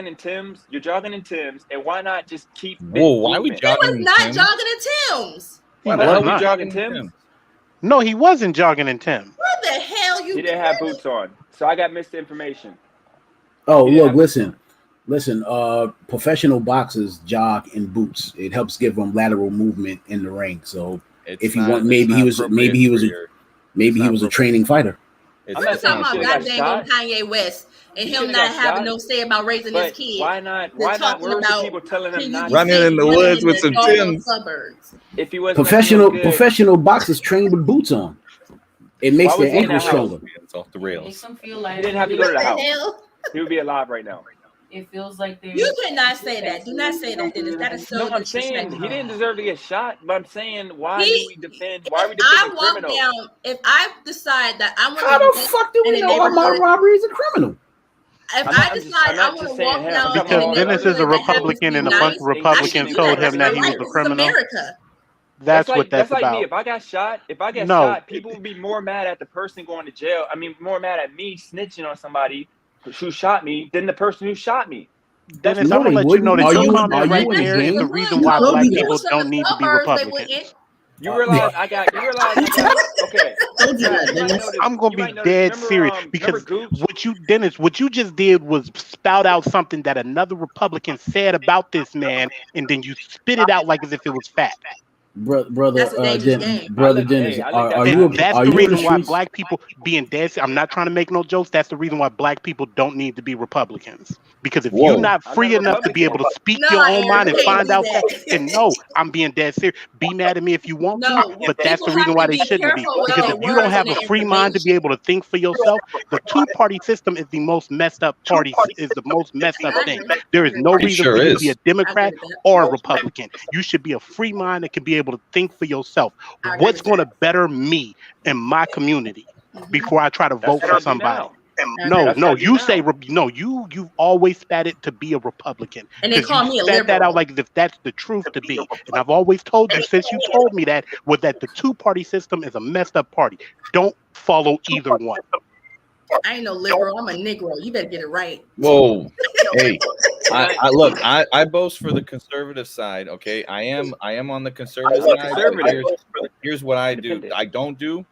S4: in Tim's. You're jogging in Tim's, and why not just keep it
S2: Whoa, why are we
S4: moving?
S1: He was
S2: jogging in
S1: not
S2: Tim's?
S1: jogging in Tim's.
S3: He
S2: Why the
S3: was
S2: hell we
S3: not.
S2: jogging
S4: Jogging
S2: in
S4: Tim's.
S2: Tim's?
S3: No, he wasn't jogging in Tim.
S1: What the hell
S4: He
S1: you
S4: didn't have boots on, so I got misinformation.
S5: Oh,
S4: He didn't
S5: look,
S4: have boots on.
S5: listen. Professional boxers jog in boots. It helps give them lateral movement in the ring. So if you want, maybe he was a training fighter.
S4: I'm
S1: We're
S4: not saying
S1: talking
S4: he
S1: about
S4: should have got
S1: goddamn
S4: shot.
S1: Kanye West and
S4: He
S1: him
S4: should
S1: not
S4: have got
S1: having
S4: shot.
S1: no say about raising his
S4: But
S1: kid.
S4: why not?
S1: They're
S4: Why not?
S1: talking
S4: Where was the
S1: about
S4: people telling
S1: can
S4: him
S1: you
S4: not
S1: be
S4: to?
S2: Running
S1: safe
S2: in the
S1: living
S2: woods
S1: in
S2: with
S1: the
S2: some
S1: doggone
S2: Timbs.
S1: suburbs?
S4: If he wasn't up to no good,
S5: Professional boxers train with boots on. It makes
S4: Why was
S5: their
S4: he in
S5: ankles
S4: that house?
S5: stronger.
S2: It's off the rails.
S7: Makes them feel
S4: he
S7: like
S4: didn't have to go to the
S1: What
S4: house.
S1: the hell?
S4: He would be alive right now.
S7: it feels like they're
S1: You cannot say that. Do not say that, Dennis. That is so
S4: No, I'm saying
S1: disrespectful.
S4: he didn't deserve to get shot. But I'm saying, why
S1: He-
S4: do we defend? Why are we
S1: If I
S4: defending
S1: walk
S4: criminals?
S1: down, if I decide that I want
S5: How
S1: to
S5: the fuck do
S1: in
S5: we
S1: a
S5: know Ahmaud
S1: neighborhood,
S5: Robbery is a criminal?
S1: if
S4: I'm
S1: I
S4: not
S1: decide I want
S4: just
S1: to
S4: saying
S1: walk
S4: him. I'm
S1: down
S4: talking
S1: in
S3: Because
S1: a
S4: about
S3: Dennis is a
S1: neighborhood that happens to
S3: Republican
S1: be
S3: and a
S1: nice,
S3: bunch of
S1: I should
S3: Republicans
S1: be
S3: told
S1: given
S3: him that
S1: extra
S3: he was
S1: light.
S3: a
S1: This is
S3: criminal.
S1: America.
S3: That's what that's
S4: like me.
S3: about.
S4: If I got shot,
S3: No.
S4: people would be more mad at the person going to jail. I mean, more mad at me snitching on somebody who shot me than the person who shot me.
S3: Dennis,
S5: No,
S3: I'm gonna
S5: they
S3: let you
S5: wouldn't.
S3: know that
S5: Are
S3: your
S5: you-
S3: comment
S5: are
S3: right
S5: you in
S3: there is
S5: gang?
S3: the
S1: Would.
S3: reason
S1: You
S3: why
S1: told
S3: black
S1: me
S3: people
S1: who's from
S3: don't
S1: the
S3: need to be
S1: suburbs, they
S3: Republicans.
S1: wouldn't.
S4: You realize I got okay.
S6: Don't do
S4: You
S6: that,
S4: might
S6: Dennis.
S4: notice.
S3: I'm gonna
S4: you
S3: be
S4: might notice,
S3: dead
S4: remember,
S3: serious
S4: remember
S3: because
S4: Gooch?
S3: what you just did was spout out something that another Republican said about this man, and then you spit it out like as if it was fact.
S1: That's a dangerous game.
S5: Brother Dennis,
S4: I like that
S3: And
S4: balance.
S3: that's
S5: are
S3: the
S5: you in the
S3: reason why
S5: streets?
S3: black people being dead. I'm not trying to make no jokes. That's the reason why black people don't need to be Republicans. Because if
S2: Whoa.
S3: you're not
S4: I'm
S3: free
S4: not a
S3: enough to be able to
S4: Republican.
S3: speak
S1: No,
S3: your own
S1: Aaron,
S3: mind
S1: you
S3: and
S1: can't
S3: find
S1: do
S3: out that,
S1: that.
S3: then no, I'm being dead serious. Be mad at me if you want to,
S1: No,
S3: but that's
S1: people
S3: the
S1: have
S3: reason
S1: to
S3: why they
S1: be
S3: shouldn't be.
S1: careful with
S3: Because
S1: their
S3: if you don't
S1: words
S3: have
S1: and
S3: a
S1: their
S3: free mind to be
S1: information.
S3: able to think for yourself, the two-party system is the most messed up party. Is the most messed up
S1: I
S3: thing.
S1: agree.
S3: There is no
S2: It
S3: reason
S2: sure
S3: for you to
S2: is.
S3: be a
S1: I agree
S3: Democrat
S1: with that.
S3: or a Republican. You should be a free mind that can be able to think for yourself.
S1: I agree
S3: What's
S1: with
S3: going
S1: that.
S3: to better me in my community
S1: Mhm.
S3: before I try to
S4: That's
S3: vote
S4: what
S3: for
S4: I do
S3: somebody?
S4: now.
S1: I
S3: No,
S1: agree.
S4: That's what I do
S3: you say
S4: now.
S3: no. You've always spat it to be a Republican
S1: And they
S3: because you
S1: call me a
S3: spat that
S1: liberal.
S3: out like as if that's the truth to be. And I've always told you since you told me that was that the two-party system is a messed up party. Don't follow either one.
S1: I ain't no liberal. I'm a Negro. You better get it right.
S2: Whoa. Hey. I look, I boast for the conservative side, okay? I am on the conservative
S4: I'm a
S2: side.
S4: conservative.
S2: Here's what I do.
S4: Independent.
S2: I don't do.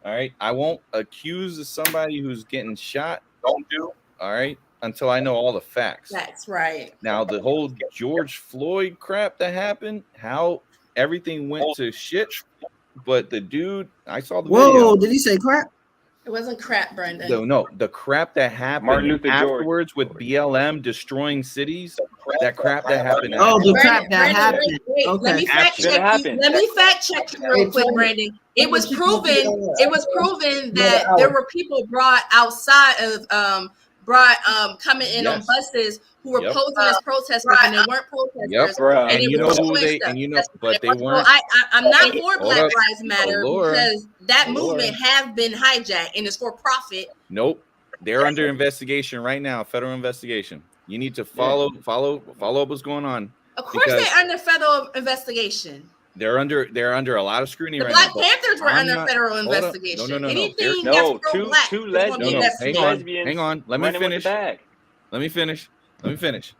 S2: All right. I won't accuse of somebody who's getting shot. Don't do. All right. Until I know all the facts.
S1: That's right.
S2: Now the whole George Floyd crap that happened, how everything went to shit. But the dude, I saw the
S6: Whoa,
S2: video.
S6: did he say crap?
S1: It wasn't crap, Brendan.
S2: No, the crap that happened
S4: Martin Luther George.
S2: afterwards with BLM destroying cities. That crap that happened.
S6: Oh, the
S2: afterwards.
S6: crap that happened.
S1: Wait,
S6: Okay.
S1: let me fact
S4: Didn't
S1: check you.
S4: happen.
S1: Let me fact check you real quick, Brandon. It was proven. It was proven that there were people brought outside of coming in on
S2: Yes.
S1: buses who were
S2: Yep.
S1: posing as protesters and they weren't protesters.
S2: Yep.
S4: Bruh.
S1: And
S2: And
S1: it
S2: you know
S1: was
S2: who
S1: doing
S2: they
S1: stuff.
S2: and you know, but they
S1: So
S2: weren't.
S1: I'm not for
S2: Hold
S1: Black
S2: up.
S1: Lives Matter
S2: Laura.
S1: because that
S2: Laura.
S1: movement has been hijacked and it's for profit.
S2: Nope. They're under investigation right now, federal investigation. You need to follow up what's going on.
S1: Of course, they're under federal investigation.
S2: They're under a lot of scrutiny
S1: The
S2: right
S1: Black
S2: now.
S1: Panthers were under federal
S2: Hold up.
S1: investigation.
S2: No.
S1: Anything
S4: No,
S1: that's pro-black
S4: two
S1: is going to be investigated.
S4: lesbians.
S2: Hang on. Let me
S4: running with the
S2: finish.
S4: bag.
S2: Let me finish.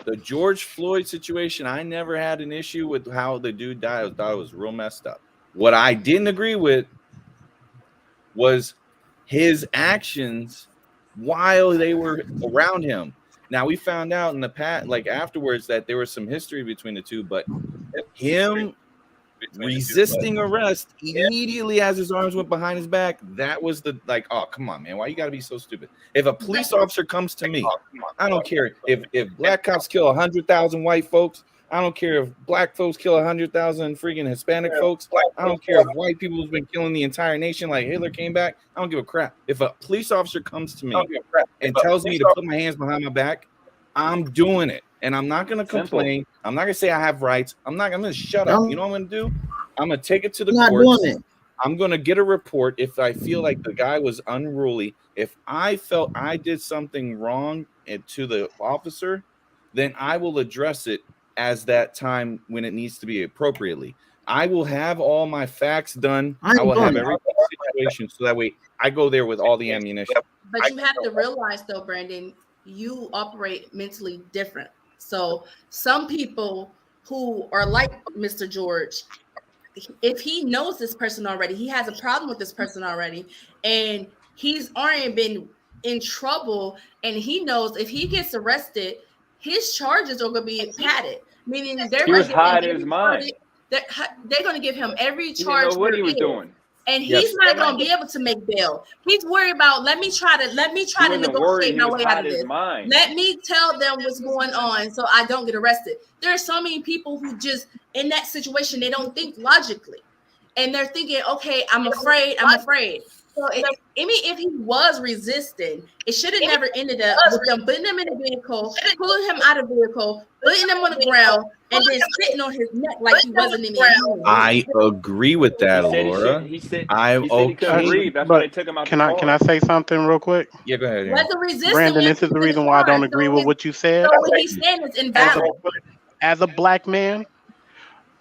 S2: The George Floyd situation, I never had an issue with how the dude died. I thought it was real messed up. What I didn't agree with was his actions while they were around him. Now, we found out in the past, like afterwards, that there was some history between the two, but him resisting arrest immediately as his arms went behind his back, that was the like, oh, come on, man, why you got to be so stupid? If a police officer comes to me, I don't care if black cops kill 100,000 white folks, I don't care if black folks kill 100,000 freaking Hispanic folks, I don't care if white people have been killing the entire nation like Hitler came back, I don't give a crap. If a police officer comes to me and tells me to put my hands behind my back, I'm doing it. And I'm not going to complain. I'm not going to say I have rights. I'm going to shut up. You know what I'm going to do? I'm going to take it to the courts. I'm going to get a report if I feel like the guy was unruly. If I felt I did something wrong to the officer, then I will address it as that time when it needs to be appropriately. I will have all my facts done. I will have every situation so that way I go there with all the ammunition.
S1: But you have to realize, though, Brandon, you operate mentally different. So some people who are like Mr. George, if he knows this person already, he has a problem with this person already, and he's already been in trouble, and he knows if he gets arrested, his charges are going to be padded. Meaning they're going to give him
S4: his mind.
S1: They're going to give him every
S4: He
S1: charge.
S4: didn't know what he was doing.
S1: And he's not going to be able to make bail. He's worried about, let me try to negotiate my way out of this. Let me tell them what's going on so I don't get arrested. There are so many people who just, in that situation, they don't think logically. And they're thinking, okay, I'm afraid. So if he was resisting, it should have never ended up with them putting him in a vehicle, pulling him out of the vehicle, putting him on the ground, and then sitting on his neck like he wasn't in the
S2: I agree with that, Laura.
S4: He said
S2: I'm
S4: he couldn't breathe. That's why they took him out.
S3: Can I say something real quick?
S2: Yeah, go ahead.
S3: Brandon, this is the reason why I don't agree with what you said.
S1: So what he's saying is invalid.
S3: As a black man,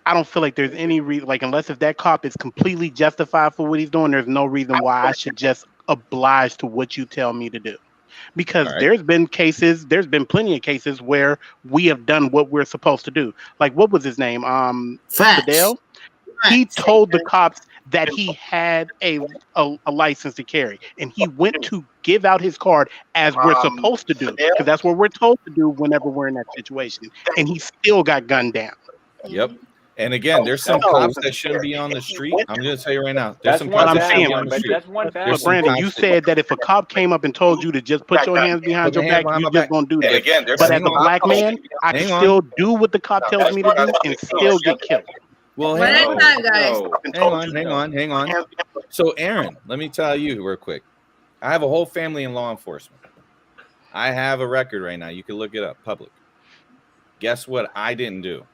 S3: I don't feel like there's any reason, like, unless if that cop is completely justified for what he's doing, there's no reason why I should just oblige to what you tell me to do. Because there's been plenty of cases where we have done what we're supposed to do. Like, what was his name? Fidel. He told the cops that he had a license to carry, and he went to give out his card as we're supposed to do, because that's what we're told to do whenever we're in that situation. And he still got gunned down.
S2: Yep. And again, there's some cops that shouldn't be on the street. I'm going to tell you right now. There's some cops that shouldn't be on the street.
S4: That's one bad.
S3: But Brandon, you said that if a cop came up and told you to just put your hands behind your back, you're just going to do that. But as a black man, I can still do what the cop tells me to do and still get killed.
S2: Well, hang on. So, Aaron, let me tell you real quick. I have a whole family in law enforcement. I have a record right now. You can look it up, public. Guess what I didn't do?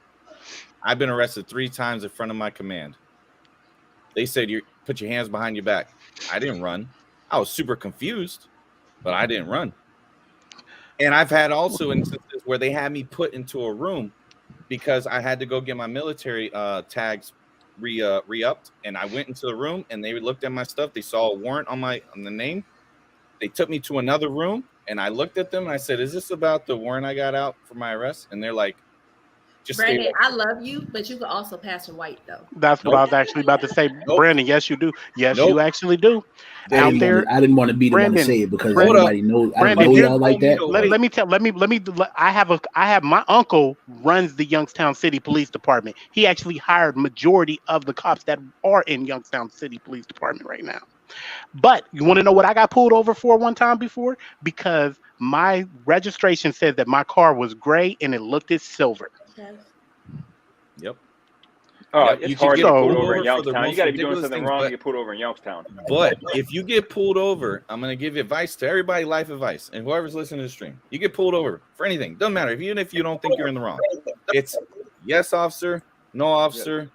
S2: I've been arrested 3 times in front of my command. They said, "You put your hands behind your back." I didn't run. I was super confused, but I didn't run. And I've had also instances where they had me put into a room because I had to go get my military tags re-upped. And I went into the room and they looked at my stuff. They saw a warrant on the name. They took me to another room and I looked at them and I said, "Is this about the warrant I got out for my arrest?" And they're like,
S1: Brandon, I love you, but you can also pass for white, though.
S3: That's what I was actually about to say. Brandon, yes, you do. Yes, you actually do.
S5: I didn't want to be the one to say it because everybody knows. I know y'all like that. I have my uncle runs the Youngstown City Police Department. He actually hired majority of the cops that are in Youngstown City Police Department right now. But you want to know what I got pulled over for one time before? Because my registration said that my car was gray and it looked as silver.
S2: Yep.
S4: Oh, it's hard to get pulled over in Youngstown. You got to be doing something wrong to get pulled over in Youngstown.
S2: But if you get pulled over, I'm going to give you advice to everybody, life advice, and whoever's listening to the stream. You get pulled over for anything. Doesn't matter. Even if you don't think you're in the wrong. It's yes, officer. No, officer.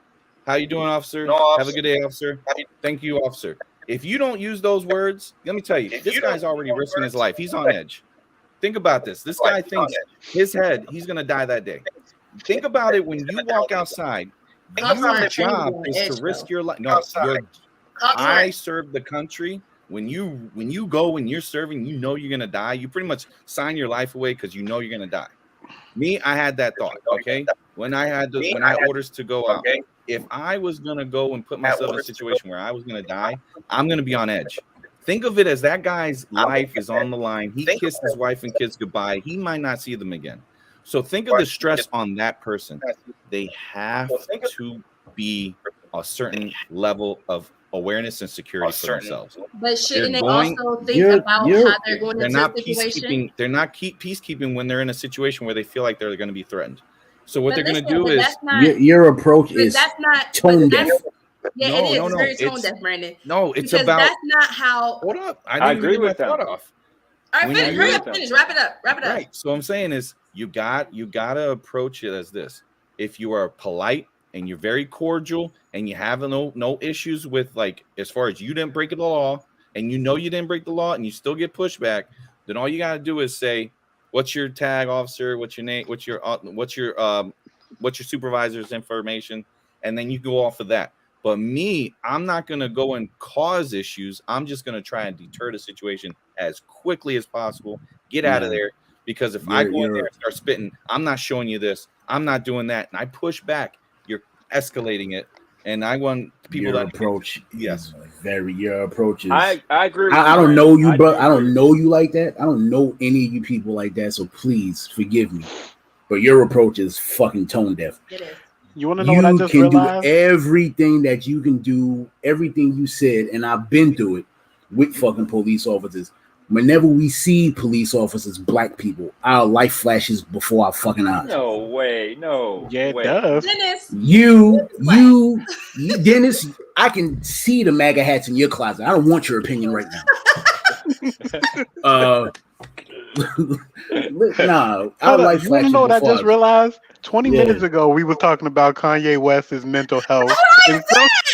S2: How you doing, officer? Have a good day, officer. Thank you, officer. If you don't use those words, let me tell you, this guy's already risking his life. He's on edge. Think about this. This guy thinks his head, he's going to die that day. think about it when you walk outside.
S1: Cops
S2: Your
S1: aren't trained to
S2: job
S1: be on
S2: is
S1: edge,
S2: to risk
S1: though.
S2: your life. No, your
S1: Cops
S2: I
S1: aren't.
S2: serve the country. When you go and you're serving, you know you're gonna die. You pretty much sign your life away because you know you're gonna die. Me, I had that thought. Okay, when I had orders to go out, if I was gonna go and put myself in a situation where I was gonna die, I'm gonna be on edge. Think of it as that guy's life is on the line. He kissed his wife and kids goodbye. He might not see them again. So think of the stress on that person. They have to be a certain level of awareness and security for themselves.
S1: But shouldn't they
S2: going-
S1: also think
S5: you're-
S1: about
S5: you're-
S1: how they're going
S2: They're
S1: into a
S2: not
S1: situation?
S2: peacekeeping. They're not peacekeeping when they're in a situation where they feel like they're going to be threatened. So what
S1: But
S2: they're going
S1: listen,
S2: to do
S1: but
S2: is
S1: that's not.
S5: Your approach
S1: But
S5: is
S1: that's not.
S5: tone
S1: But
S5: deaf.
S1: that's, yeah,
S2: No,
S1: it is.
S2: no,
S1: It's
S2: no.
S1: very tone
S2: It's
S1: deaf, Brandon.
S2: no. It's
S1: Because
S2: about.
S1: that's not how.
S2: Hold up. I
S4: I
S2: didn't even
S4: agree
S2: get my
S4: with them.
S2: thought off.
S1: All right,
S2: When
S1: finish.
S2: you-
S1: Hurry up, finish. Wrap it up. Wrap it up.
S2: Right. So I'm saying is you gotta approach it as this. If you are polite and you're very cordial and you have no issues with, like, as far as you didn't break the law and you know you didn't break the law and you still get pushback, then all you gotta do is say, "What's your tag, officer? What's your name? What's your supervisor's information?" And then you go off of that. But me, I'm not gonna go and cause issues. I'm just gonna try and deter the situation as quickly as possible. Get out of
S5: Man,
S2: there. Because if I go in
S5: you're-
S2: there and start spitting, I'm not showing you this, I'm not doing that, and I push back, you're escalating it. And I want people
S5: Your
S2: that
S5: approach
S2: yes.
S5: your approach is.
S4: I agree with
S5: I
S4: you,
S5: don't know you,
S4: Brandon.
S5: bro.
S4: do
S5: I don't
S4: agree.
S5: know you like that. I don't know any of you people like that. So please forgive me. But your approach is fucking tone deaf.
S1: It is.
S3: You want to know what I
S5: You
S3: just
S5: can do
S3: realized?
S5: everything that you can do, everything you said, and I've been through it with fucking police officers. Whenever we see police officers, black people, our life flashes before our fucking eyes.
S4: No way. No
S3: Yeah, it
S4: way.
S3: does.
S1: Dennis.
S5: You, Dennis, I can see the MAGA hats in your closet. I don't want your opinion right now. Nah, our
S3: Hold up.
S5: life
S3: You want to
S5: flashes
S3: know what I
S5: before
S3: just
S5: us.
S3: realized? 20
S5: Yeah.
S3: minutes ago, we were talking about Kanye West's mental health. And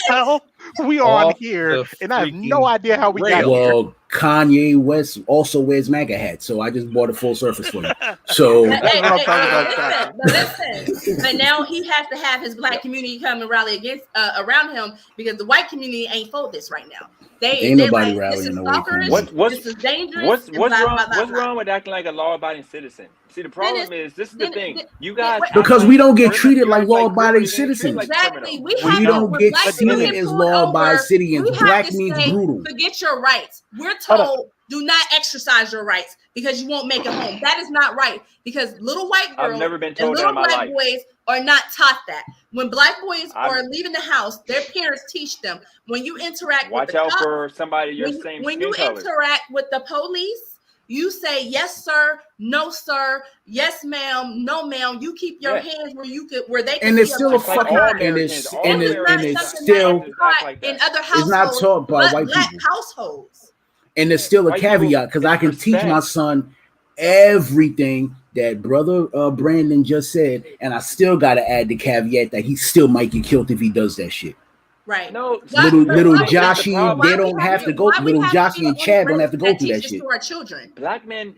S3: somehow we are on
S2: Off
S3: here,
S2: the
S3: and I have no
S2: freaking
S3: idea how we got
S2: rails.
S3: here.
S5: Well, Kanye West also wears MAGA hats, so I just bought a full surface for you. So
S3: That's what I'm talking about,
S1: Listen, but now he has to have his black community come and rally against around him because the white community ain't for this right now.
S5: Ain't
S1: They
S5: nobody
S1: like, this
S5: rallying
S1: is
S5: away from
S1: stalkerish,
S5: him.
S4: What's
S1: this is dangerous.
S4: what's
S1: and
S4: what's
S1: blah,
S4: wrong?
S1: blah, blah,
S4: What's
S1: blah.
S4: wrong with acting like a law-abiding citizen? See, the problem is this is the thing. You guys act
S5: because
S4: like
S5: we don't get
S4: we're
S5: treated like
S4: you're like
S5: law-abiding
S4: criminals, you're treated
S5: citizens.
S4: like
S1: Exactly.
S4: criminals.
S1: We have
S5: We
S1: to,
S5: don't
S1: when
S5: get
S1: black people
S5: treated
S1: get
S5: as
S1: pulled
S5: law-abiding
S1: over,
S5: citizens.
S1: we
S5: Black
S1: have to
S5: means
S1: say,
S5: brutal.
S1: forget your rights. We're
S3: Hold up.
S1: told do not exercise your rights because you won't make it home. That is not right because little white
S4: I've
S1: girls
S4: never been
S1: and
S4: told that
S1: little
S4: in my
S1: black
S4: life.
S1: boys are not taught that. When black boys
S4: I'm-
S1: are leaving the house, their parents teach them. When you interact with
S4: Watch
S1: the
S4: out
S1: cops,
S4: for somebody your
S1: when
S4: same
S1: you
S4: skin color.
S1: interact with the police, you say yes, sir, no, sir, yes, ma'am, no, ma'am. You keep your
S4: Yeah.
S1: hands where they can
S5: And
S1: see
S5: it's still a
S4: Just like
S5: fucking
S4: all
S5: and
S4: Americans,
S5: it's
S4: all
S5: and
S1: This
S5: it,
S1: is not
S5: and
S4: Americans
S5: it's
S1: something
S5: still
S1: that is
S4: act
S1: taught
S4: like
S1: in
S4: that.
S1: other
S5: it's
S1: households,
S5: not taught by
S1: but
S5: white
S1: black
S5: people.
S1: households.
S5: And there's still a
S4: White people,
S5: caveat because I
S4: it's
S5: can teach my
S4: respect.
S5: son everything that brother Brandon just said, and I still got to add the caveat that he still might get killed if he does that shit.
S1: Right.
S4: No,
S5: Little
S4: this is the
S5: Joshy,
S4: problem.
S5: they don't have to go. Little Joshy and Chad don't have to go through that shit.
S1: To our children.
S4: Black men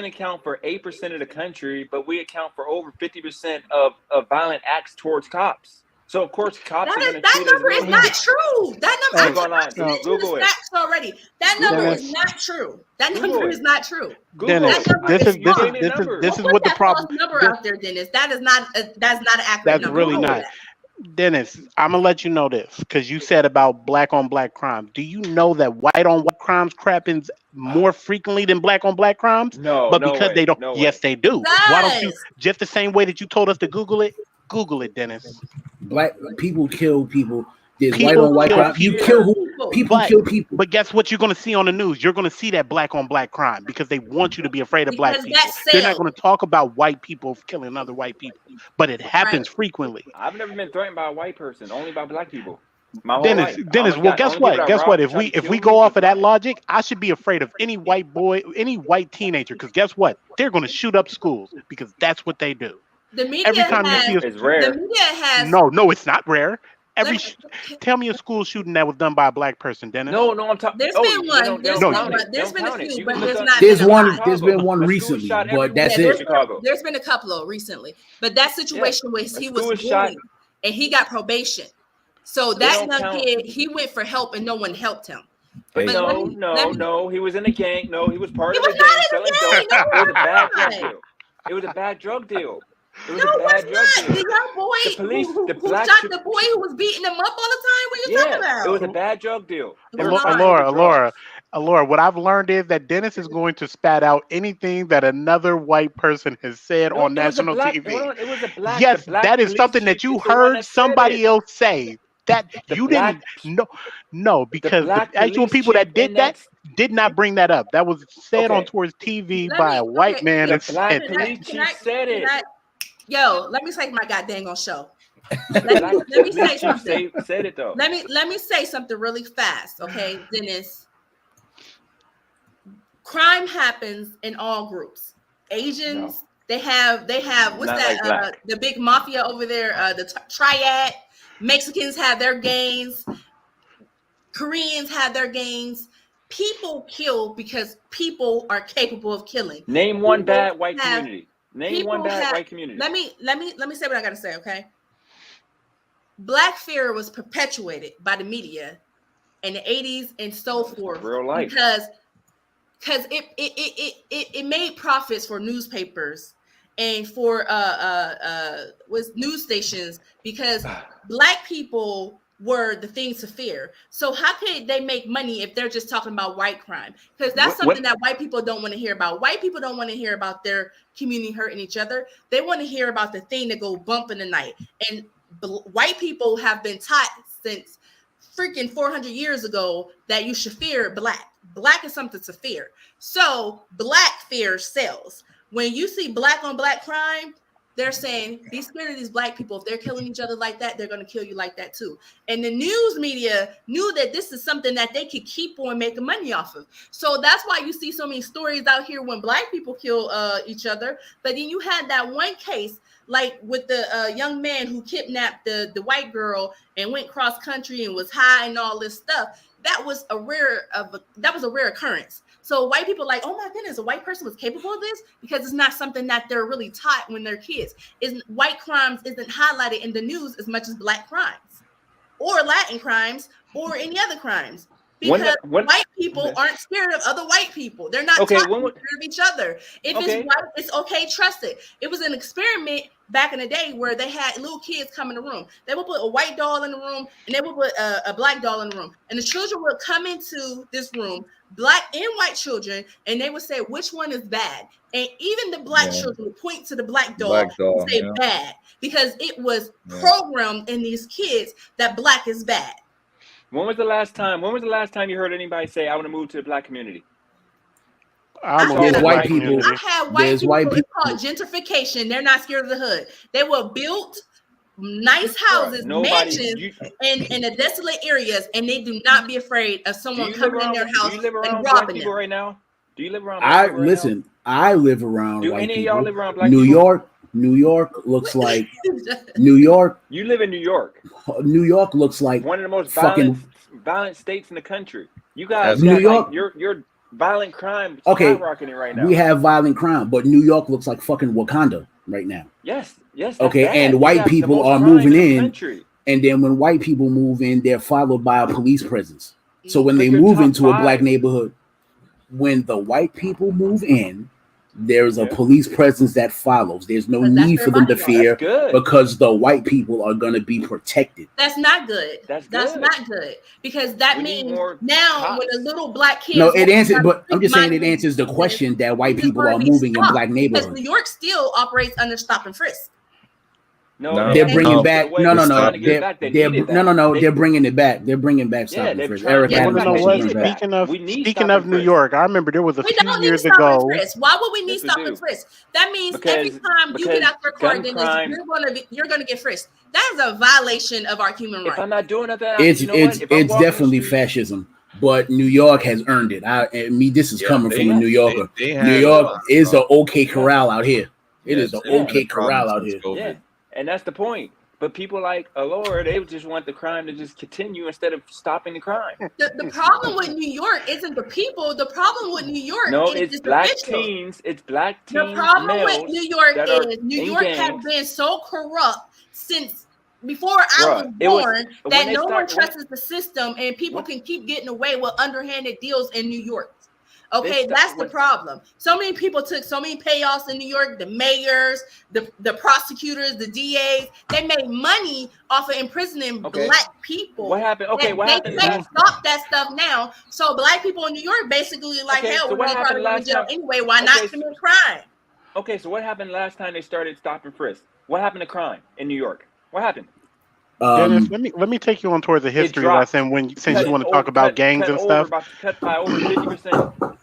S4: account for 8% of the country, but we account for over 50% of violent acts towards cops. So of course cops are going to
S1: That
S4: treat us
S1: number is
S4: little
S1: not
S4: bit.
S1: true. That
S4: I'm
S1: number,
S4: going on.
S1: I sent you
S4: Google
S1: the
S4: it.
S1: stats already. That
S4: Google
S1: number
S3: it.
S1: is not true. That
S4: Google
S1: number
S4: it.
S1: is not true.
S4: Google
S3: Dennis,
S4: it.
S1: That
S3: this
S1: number
S3: is
S1: is
S3: this
S1: wrong.
S3: is this is
S4: numbers.
S3: this
S1: Don't
S3: is
S1: put
S3: what the
S1: that
S3: problem.
S1: false number
S3: this-
S1: out there, Dennis. That's not an accurate
S3: That's
S1: number.
S3: really
S1: Don't do
S3: not.
S1: that.
S3: Dennis, I'm gonna let you know this because you said about black on black crime. Do you know that white on white crimes happens more frequently than black on black crimes?
S4: No,
S3: But
S4: no
S3: because
S4: way.
S3: they don't,
S4: No
S3: yes,
S4: way.
S3: they do.
S1: It
S3: Why don't you
S1: does.
S3: just the same way that you told us to Google it? Google it, Dennis.
S5: Black people kill people. There's
S3: People
S5: white on white
S3: kill
S5: crime. You
S3: people.
S5: kill who? People
S3: But-
S5: kill people.
S3: But guess what? You're going to see on the news. You're going to see that black on black crime because they want you to be afraid of black
S1: Because
S3: people.
S1: that
S3: They're not
S1: sells.
S3: going to talk about white people killing other white people, but it happens frequently.
S4: I've never been threatened by a white person, only by black people. My whole
S3: Dennis,
S4: life.
S3: Dennis.
S4: Only
S3: Well,
S4: got-
S3: guess
S4: only people
S3: what?
S4: that
S3: Guess
S4: robbed
S3: what?
S4: me,
S3: If
S4: tried
S3: we
S4: to
S3: if
S4: kill
S3: we
S4: me
S3: go
S4: was
S3: off of that
S4: black.
S3: logic, I should be afraid of any white boy, any white teenager. Because guess what? They're going to shoot up schools because that's what they do.
S1: The media
S3: Every time you see
S1: has.
S3: a
S4: It's rare.
S1: The media has.
S3: no, it's not rare. Every
S1: Let me-
S3: tell me a school shooting that was done by a black person, Dennis.
S4: No, I'm talking.
S1: There's
S4: Oh,
S1: been one.
S4: They
S1: There's
S4: don't
S1: been
S4: count
S1: one.
S4: it. They
S1: There's
S4: don't
S1: been a
S4: count it.
S1: few,
S4: You
S1: but
S4: can
S1: there's
S4: look up.
S1: not
S5: There's
S1: been a
S5: one.
S1: lot.
S5: There's been one
S4: A school
S5: recently,
S4: shot
S5: but
S4: every
S5: that's
S4: week in
S5: it.
S4: Chicago.
S1: There's been a couple of recently, but that situation was
S4: A
S1: he was
S4: school shot.
S1: bullied and he got probation. So
S4: They
S1: that
S4: don't
S1: young
S4: count.
S1: kid, he went for help and no one helped him.
S4: But
S5: Hey.
S1: But
S4: no. He was in a gang. No, he was part
S1: He
S4: of a
S1: was
S4: gang
S1: not
S4: selling
S1: in
S4: dope.
S1: the gang. No,
S4: It was a bad drug
S1: not.
S4: deal. It was a bad drug deal. It was
S1: No,
S4: a
S1: it
S4: bad
S1: was
S4: drug
S1: not. The
S4: deal.
S1: young boy
S4: The police, the
S1: who
S4: black
S1: shot the boy who was beating him up all the time. What are you talking
S4: Yeah,
S1: about?
S4: it was a bad drug deal.
S1: It
S4: They
S1: was
S4: were
S1: not.
S4: trying to sell the drugs.
S3: Alora, what I've learned is that Dennis is going to spat out anything that another white person has said
S4: No,
S3: on
S4: it was a
S3: national
S4: black.
S3: TV.
S4: Hold on, it was a black.
S3: Yes,
S4: The black
S3: that is
S4: police
S3: something that
S4: chief
S3: you
S4: is the one
S3: heard
S4: that said
S3: somebody
S4: it.
S3: else say. That
S4: The
S3: you
S4: black,
S3: didn't no,
S4: the
S3: because the
S4: black
S3: actual
S4: police
S3: people
S4: chief
S3: that did
S4: in
S3: that
S4: that.
S3: did not bring that up. That was said on
S4: Okay,
S3: towards TV
S1: Let
S3: by
S1: me
S3: a white
S1: okay.
S3: man
S4: the
S3: and
S4: black
S3: said
S4: police
S3: that.
S4: chief said
S1: Can
S4: it.
S1: I, yo, let me take my goddamn on show.
S4: The black
S1: Let me
S4: police
S1: say
S4: chief
S1: something.
S4: said it though.
S1: Let me say something really fast, okay, Dennis. Crime happens in all groups. Asians,
S4: No,
S1: they have what's
S4: not
S1: that?
S4: like black.
S1: The big mafia over there, the triad. Mexicans have their gangs. Koreans have their gangs. People kill because people are capable of killing.
S4: Name one
S1: People
S4: bad white
S1: have
S4: community. Name one
S1: people
S4: bad
S1: have.
S4: white community.
S1: Let me say what I gotta say, okay? Black fear was perpetuated by the media in the 80s and so forth
S4: Real life.
S1: because it made profits for newspapers and for was news stations because black people were the thing to fear. So how could they make money if they're just talking about white crime? Because that's something that white people don't want to hear about. White people don't want to hear about their community hurting each other. They want to hear about the thing that go bump in the night. And white people have been taught since freaking 400 years ago that you should fear black. Black is something to fear. So black fear sells. When you see black on black crime, they're saying, be scared of these black people. If they're killing each other like that, they're going to kill you like that too. And the news media knew that this is something that they could keep on making money off of. So that's why you see so many stories out here when black people kill each other. But then you had that one case, like with the young man who kidnapped the white girl and went cross country and was high and all this stuff. That was a rare occurrence. So white people are like, oh my goodness, a white person was capable of this because it's not something that they're really taught when they're kids. White crimes isn't highlighted in the news as much as black crimes or Latin crimes or any other crimes. Because white people aren't scared of other white people. They're not taught to be scared of each other. If it's white, it's okay, trust it. It was an experiment back in the day where they had little kids come in the room. They would put a white doll in the room and they would put a black doll in the room. And the children would come into this room, black and white children, and they would say, which one is bad? And even the black children would point to the black doll and say bad because it was programmed in these kids that black is bad.
S4: When was the last time you heard anybody say, I want to move to the black community?
S5: There's white people.
S1: I had white people. It's called gentrification. They're not scared of the hood. They were built nice houses, mansions in the desolate areas, and they do not be afraid of someone coming in their house and robbing them.
S4: Right now? Do you live around?
S5: I live around.
S4: Do
S5: white
S4: any
S5: people.
S4: of y'all live around black
S5: New
S4: people?
S5: York? New York looks like New York.
S4: You live in New York.
S5: New York looks like
S4: one of the most
S5: fucking
S4: violent states in the country. You guys,
S5: New York.
S4: Like, your violent crime
S5: skyrocketing
S4: right now.
S5: We have violent crime, but New York looks like fucking Wakanda right now.
S4: Yes.
S5: Okay,
S4: bad.
S5: and white people are moving in, and then when white people move in, they're followed by a police presence. So when they move into a black neighborhood, when the white people move in, there's a police presence that follows. There's no need for them to fear because the white people are going to be protected.
S1: That's not good. That's not good because that means now when a little black kid.
S5: No, it answers. But I'm just saying it answers the question that white people are moving in black neighborhoods.
S1: Because New York still operates under stop and frisk.
S4: No,
S5: they're bringing back. No, they're bringing it back. They're bringing back stop and frisk. Eric Adams.
S3: Speaking of New York, I remember there was a few years ago.
S1: Why would we need stop and frisk? That means every time you get out your car, you're gonna get frisked. That is a violation of our human rights.
S4: If I'm not doing nothing,
S5: it's definitely fascism. But New York has earned it. This is coming from a New Yorker. New York is the OK Corral out here. It is the OK Corral out here.
S4: Yeah. And that's the point. But people like Allure, they just want the crime to just continue instead of stopping the crime.
S1: The problem with New York isn't the people. The problem with New York
S4: No,
S1: is
S4: it's
S1: its
S4: black
S1: officials.
S4: teens. It's black
S1: The
S4: teen
S1: problem with
S4: males
S1: New York
S4: that are
S1: is New
S4: in
S1: York has
S4: gangs.
S1: been so corrupt since before I was
S4: Bruh, it was
S1: born
S4: when
S1: that
S4: they
S1: no one
S4: start when,
S1: trusts the system and people
S4: when
S1: can keep getting away with underhanded deals in New York.
S4: they
S1: Okay,
S4: start
S1: that's the
S4: when
S1: problem. So many people took so many payoffs in New York, the mayors, the prosecutors, the DAs, they made money off of imprisoning
S4: okay,
S1: black
S4: what
S1: people.
S4: happened? Okay,
S1: That
S4: what
S1: they
S4: happened
S1: say
S4: last?
S1: stop that stuff now. So black people in New York basically like,
S4: Okay,
S1: hell,
S4: so
S1: we're
S4: what
S1: gonna try to
S4: happened
S1: go to
S4: last
S1: jail
S4: time?
S1: anyway. Why
S4: Okay,
S1: not commit crime?
S4: okay, so what happened last time they started stop and frisk? What happened to crime in New York? What happened?
S3: Dennis,
S5: Um,
S3: let me take you on towards a
S4: It
S3: history
S4: dropped,
S3: lesson since
S4: cut
S3: you want to
S4: over,
S3: talk about gangs
S4: cut
S3: and
S4: over
S3: stuff.
S4: about cut by over 50%.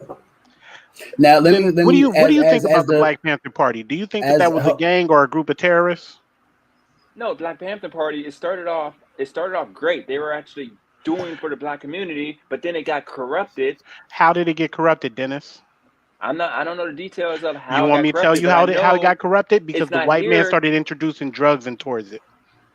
S5: now let
S3: Dennis,
S5: me
S3: what do you think
S5: as
S3: about the
S5: the
S3: Black Panther Party? Do you think that
S5: as
S3: that was a gang or a group of terrorists?
S4: No, Black Panther Party. It started off great. They were actually doing for the black community, but then it got corrupted.
S3: How did it get corrupted, Dennis?
S4: I don't know the details of
S3: You
S4: how it
S3: want
S4: got
S3: me to tell
S4: corrupted,
S3: you
S4: but I
S3: how it
S4: know
S3: got corrupted? Because
S4: it's
S3: the
S4: not
S3: white man
S4: here.
S3: started introducing drugs in towards it.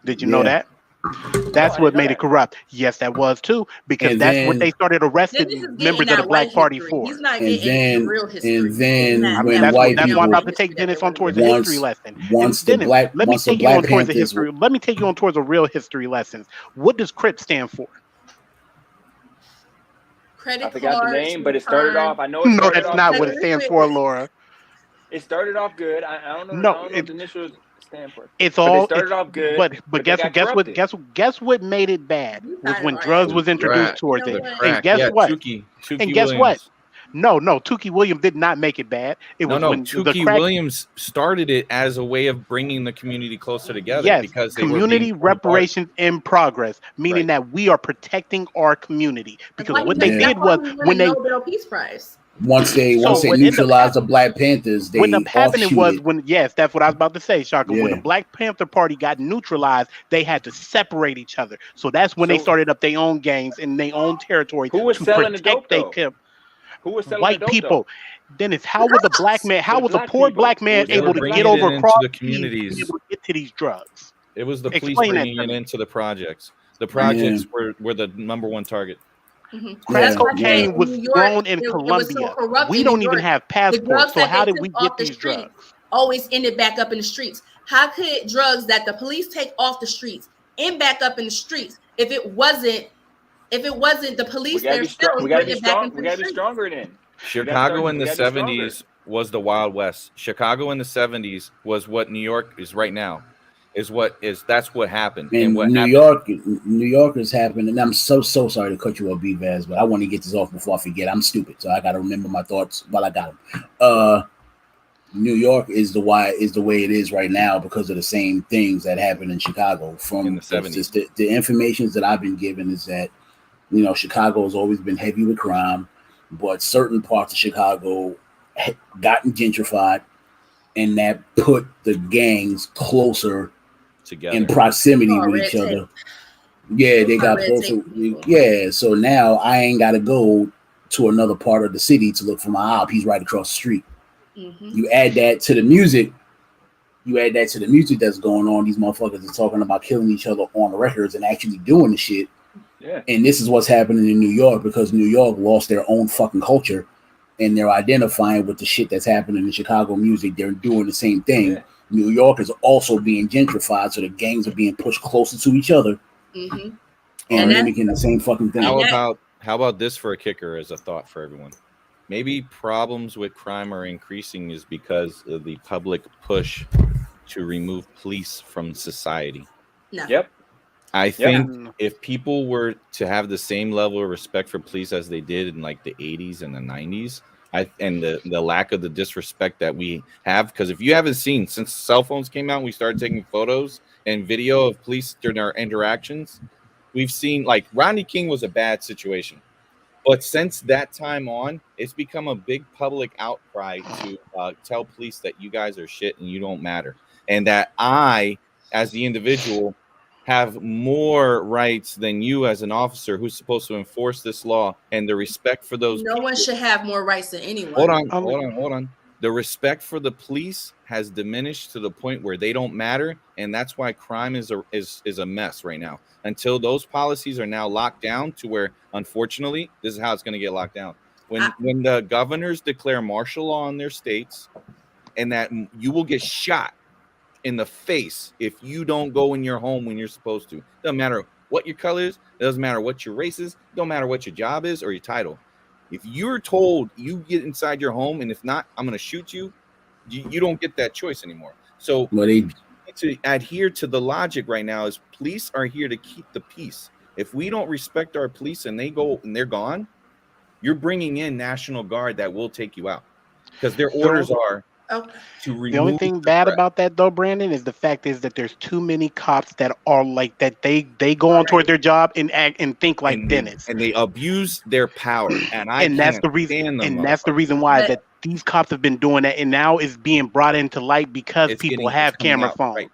S3: Did you know
S5: yeah,
S3: that?
S4: No,
S3: That's
S4: I
S3: what
S4: didn't know
S3: made it
S4: that.
S3: corrupt. Yes, that was too, because
S5: and
S3: that's what
S5: then
S3: they started arresting
S1: Dennis is getting
S3: members of the
S1: that white
S3: Black Party
S1: history.
S3: for.
S1: He's not
S5: and
S1: getting the
S5: then
S1: real history.
S5: and
S1: He's getting
S5: then
S3: I mean,
S5: when
S1: that
S5: white
S3: that's why I'm
S1: white
S3: about to
S5: people
S3: take
S1: history that they
S3: Dennis on
S1: want to
S3: towards a
S1: give us.
S3: history
S5: once
S3: lesson. And
S5: once the
S3: Dennis,
S5: black
S3: let me
S5: once the
S3: take you
S5: Black
S3: on towards a
S5: Panthers
S3: history. Let me take you on towards a real history lesson. What does CRIP stand for?
S4: I
S1: Credit
S4: forgot the
S1: cards,
S4: name, but it started
S1: crime,
S4: off. I know it
S3: No,
S4: started
S3: that's
S4: off
S3: not what it
S4: good.
S3: stands for, Laura.
S4: It started off good. I don't know. I
S3: No,
S4: don't know what the initials stand for,
S3: it's
S4: but it
S3: all
S4: started
S3: it's
S4: off good.
S3: but
S4: But they got corrupted.
S3: guess what made it bad
S1: you
S3: was
S1: guys
S3: when
S1: are
S3: drugs
S1: adding
S3: was
S2: The
S1: shit.
S3: introduced
S2: crack,
S1: You
S3: towards
S1: know
S3: it.
S2: the
S1: what?
S3: And
S2: crack.
S3: guess
S2: Yeah,
S3: what?
S2: Chucky
S3: And guess what?
S2: Williams.
S3: No, Tukey Williams did not make it bad. It
S2: No,
S3: was
S2: no,
S3: when the
S2: Chucky
S3: crack.
S2: Williams started it as a way of bringing the community closer together
S3: Yes,
S2: because they were being
S3: community
S2: torn apart.
S3: reparations in progress, meaning
S2: Right.
S3: that we are protecting our community.
S1: That's
S3: Because
S1: why
S3: what
S1: he
S3: they
S1: that's
S5: Yeah.
S3: did
S1: why
S3: was
S1: he won
S3: when
S1: a
S3: they
S1: Nobel Peace Prize.
S5: once
S3: so
S5: they
S3: what ended up
S5: neutralized the
S3: happening.
S5: Black Panthers,
S3: What ended
S5: they
S3: up happening was
S5: offshooted.
S3: when yes, that's what I was about to say, Shaka. When the
S5: Yeah.
S3: Black Panther Party got neutralized, they had to separate each other. So that's when they
S4: So
S3: started up their own gangs in their own territory
S4: who was
S3: to
S4: selling the
S3: protect
S4: dope
S3: their
S4: though? Who was selling the
S3: white
S4: dope though?
S3: people. Dennis,
S1: The
S3: how was a black
S1: cops.
S3: man,
S4: The
S3: how was a
S4: black
S3: poor
S4: people
S3: black
S4: who
S3: man
S4: was
S2: They were
S3: able
S4: selling
S3: to
S4: the
S3: get
S4: black
S2: bringing
S3: over
S2: it
S4: people.
S3: across
S2: into the
S3: the seas to be
S2: communities.
S3: able to get to these drugs?
S2: It was the police
S3: Explain that
S2: bringing
S3: to
S2: it
S3: me.
S2: into the projects. The
S1: Right.
S5: Yeah.
S2: projects were the number one target.
S1: Mhm.
S3: Crack
S1: That's
S5: Yeah.
S1: why I
S5: Yeah.
S1: said
S3: cocaine
S1: in
S3: was
S1: New York,
S3: grown in
S1: it was so
S3: Colombia.
S1: corrupt
S3: We
S1: in New
S3: don't even
S1: York.
S3: have
S1: The
S3: passports.
S1: drugs
S3: So
S1: that
S3: how
S1: they
S3: did
S1: took
S3: we
S1: off
S3: get
S1: the
S3: these
S1: streets
S3: drugs?
S1: always ended back up in the streets. How could drugs that the police take off the streets end back up in the streets if it wasn't the
S4: We
S1: police
S4: gotta be strong.
S1: themselves
S4: We gotta be
S1: bringing it back
S4: strong.
S1: into
S4: We
S1: the
S4: gotta be
S1: streets?
S4: stronger then.
S2: Chicago in
S4: We
S2: the
S4: gotta be stronger.
S2: 70s was the Wild West. Chicago in the 70s was what New York is right now. That's what happened. And what
S5: In
S2: happened
S5: New York is happening, and I'm so sorry to cut you off, B-Vaz, but I want to get this off before I forget. I'm stupid, so I got to remember my thoughts while I got them. New York is the way it is right now because of the same things that happened in Chicago.
S2: in
S5: From
S2: the 70s.
S5: the information that I've been given is that Chicago has always been heavy with crime, but certain parts of Chicago gotten gentrified, and that put the gangs closer in
S2: Together.
S5: proximity
S1: Oh,
S5: with
S1: red
S5: each
S1: tape.
S5: other. Yeah, they
S1: It's not
S5: got
S1: red
S5: closer.
S1: tape people.
S5: Yeah, so now I ain't got to go to another part of the city to look for my op. He's right across the street.
S1: Mm-hmm.
S5: You add that to the music. You add that to the music that's going on. These motherfuckers are talking about killing each other on the records and actually doing the shit.
S4: Yeah.
S5: And this is what's happening in New York because New York lost their own fucking culture, and they're identifying with the shit that's happening in Chicago music. They're doing the same thing.
S4: Yeah.
S5: New York is also being gentrified, so the gangs are being pushed closer to each other
S1: Mm-hmm.
S5: and
S1: And that's
S5: mimicking the same fucking thing.
S2: How
S1: And that-
S2: about this for a kicker as a thought for everyone? Maybe problems with crime are increasing is because of the public push to remove police from society.
S1: no.
S4: Yep.
S2: I think
S3: Mm.
S2: if people were to have the same level of respect for police as they did in like the 80s and the 90s, and the lack of the disrespect that we have, because if you haven't seen since cell phones came out, we started taking photos and video of police during our interactions. We've seen like Rodney King was a bad situation. But since that time on, it's become a big public outcry to tell police that you guys are shit and you don't matter. And that I, as the individual, have more rights than you as an officer who's supposed to enforce this law, and the respect for those
S1: No one
S2: people.
S1: should have more rights than anyone.
S2: Hold on. The respect for the police has diminished to the point where they don't matter, and that's why crime is a mess right now. Until those policies are now locked down to where, unfortunately, this is how it's going to get locked down. When the governors declare martial law in their states, and that you will get shot in the face if you don't go in your home when you're supposed to. Doesn't matter what your color is. It doesn't matter what your race is. It don't matter what your job is or your title. If you're told you get inside your home, and if not, I'm going to shoot you, you don't get that choice anymore. So to adhere to the logic right now is police are here to keep the peace. If we don't respect our police and they go and they're gone, you're bringing in National Guard that will take you out, because their orders are to remove.
S3: The only thing bad about that, though, Brandon, is the fact is that there's too many cops that are like that. They go on toward their job and act and think like Dennis,
S2: and they abuse their power. And
S3: that's the reason. And that's the reason why that these cops have been doing that, and now is being brought into light because people have camera phones.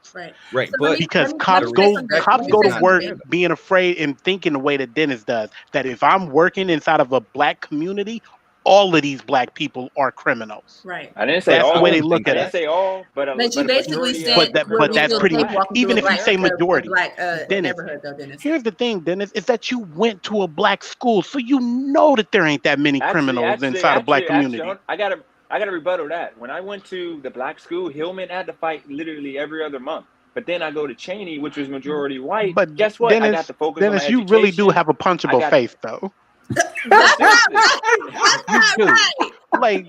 S2: Right.
S3: So but because cops go to work being afraid and thinking the way that Dennis does. That if I'm working inside of a black community, all of these black people are criminals.
S1: Right.
S4: I didn't say
S3: that's
S4: all.
S3: the way they look at it.
S4: I didn't say all, but
S1: you basically said.
S3: But that's pretty much. Even if you say majority,
S1: black
S3: Dennis.
S1: neighborhood, though, Dennis.
S3: Here's the thing, Dennis, is that you went to a black school, so you know that there ain't that many criminals inside a black community.
S4: I gotta rebuttal that. When I went to the black school, Hillman had to fight literally every other month. But then I go to Cheney, which was majority white. But guess what?
S3: Dennis,
S4: I got to focus
S3: Dennis,
S4: on
S3: you really do have a punchable face, though.
S1: That's not right.
S3: Like,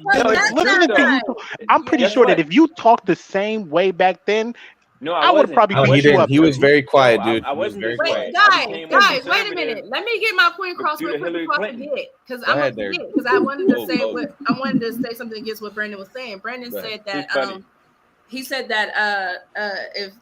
S3: listening to you, I'm pretty sure that if you talked the same way back then, I would have probably put you up.
S2: He was very quiet, dude.
S4: I wasn't very
S1: quiet. Guys, wait a minute. Let me get my point across real quick before I forget, because I'm gonna forget. Because I wanted to say something against what Brandon was saying. Brandon said that he said that if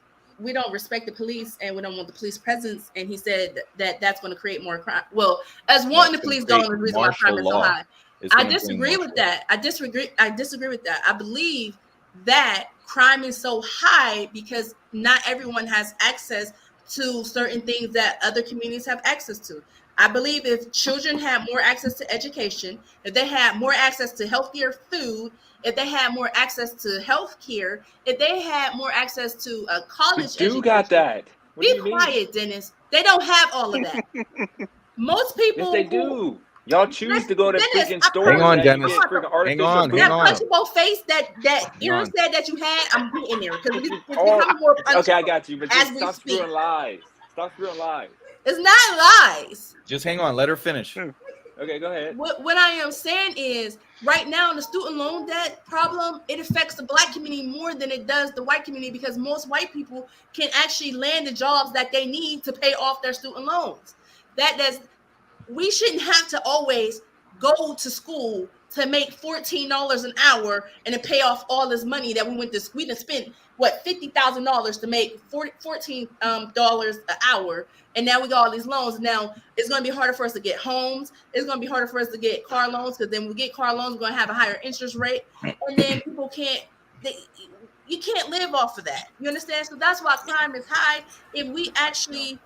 S1: we don't respect the police and we don't want the police presence, and he said that that's going to create more crime. Well, as wanting the police going, the reason why crime is so high. I disagree with that. I disagree with that. I believe that crime is so high because not everyone has access to certain things that other communities have access to. I believe if children had more access to education, if they had more access to healthier food, if they had more access to health care, if they had more access to a college education.
S4: You got that.
S1: Be quiet, Dennis. They don't have all of that. Most people.
S4: Yes, they do. Y'all choose to go to freaking stores.
S2: Hang on, Dennis. Hang on.
S1: That punchable face that Aaron said that you had, I'm getting there.
S4: Okay, I got you. But just stop spewing lies. Stop spewing lies.
S1: It's not lies.
S2: Just hang on. Let her finish.
S4: Okay, go ahead.
S1: What I am saying is, right now, the student loan debt problem, it affects the black community more than it does the white community, because most white people can actually land the jobs that they need to pay off their student loans. We shouldn't have to always go to school to make $14 an hour and to pay off all this money that we done spent $50,000 to make $14 an hour, and now we got all these loans. Now it's going to be harder for us to get homes. It's going to be harder for us to get car loans, because then when we get car loans, we're going to have a higher interest rate, and then people you can't live off of that. You understand? So that's why crime is high. If we actually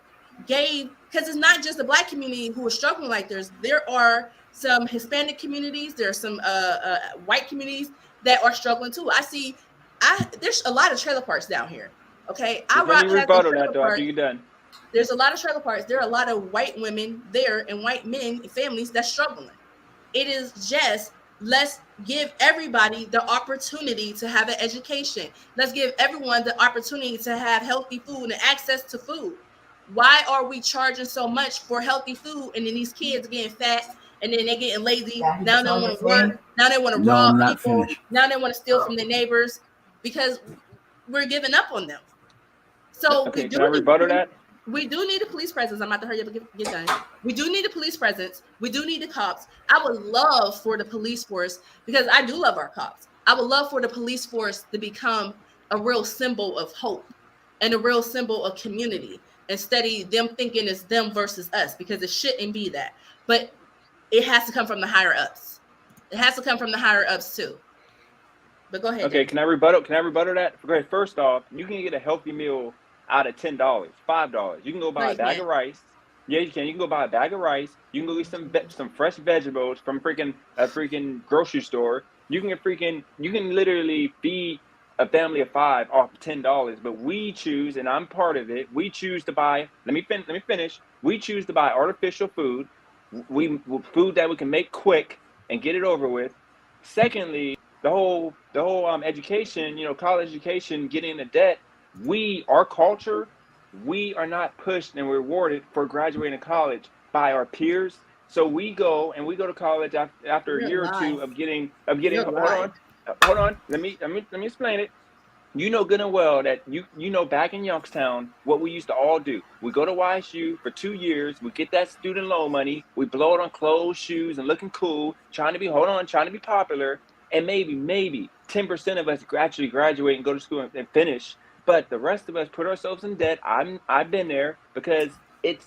S1: because it's not just the black community who are struggling like there are some Hispanic communities, there are some white communities that are struggling too. There's a lot of trailer parks down here. Okay, there's a lot of trailer parks. There are a lot of white women there and white men and families that's struggling. It is just, let's give everybody the opportunity to have an education. Let's give everyone the opportunity to have healthy food and access to food. Why are we charging so much for healthy food, and then these kids getting fat, and then they're getting lazy? Now they don't want to work. Now they want to rob people. Now they want to steal from their neighbors, because we're giving up on them. So
S4: okay, can I rebuttal that?
S1: We do need a police presence. I'm about to hurry up and get done. We do need a police presence. We do need the cops. I would love for the police force, because I do love our cops. I would love for the police force to become a real symbol of hope and a real symbol of community, instead of them thinking it's them versus us, because it shouldn't be that. But it has to come from the higher ups. It has to come from the higher ups too. But go ahead.
S4: Okay, Dave. Can I rebuttal that? Okay, first off, you can get a healthy meal out of $10, $5. You can go buy a bag of rice. Yeah, you can. You can go buy a bag of rice. You can go get some fresh vegetables from a freaking grocery store. you can literally feed a family of 5 off $10, but we choose, and I'm part of it. We choose to buy. Let me finish. We choose to buy artificial food, food that we can make quick and get it over with. Secondly, the whole education, college education, getting into debt. Our culture, we are not pushed and rewarded for graduating college by our peers. So we go to college after a
S1: You're
S4: year or two
S1: alive.
S4: of getting.
S1: You're alive.
S4: Hold on. Let me explain it. You know good and well that you know back in Youngstown what we used to all do. We go to YSU for 2 years. We get that student loan money. We blow it on clothes, shoes, and looking cool, trying to be popular. And maybe 10% of us actually graduate and go to school and finish. But the rest of us put ourselves in debt. I've been there because it's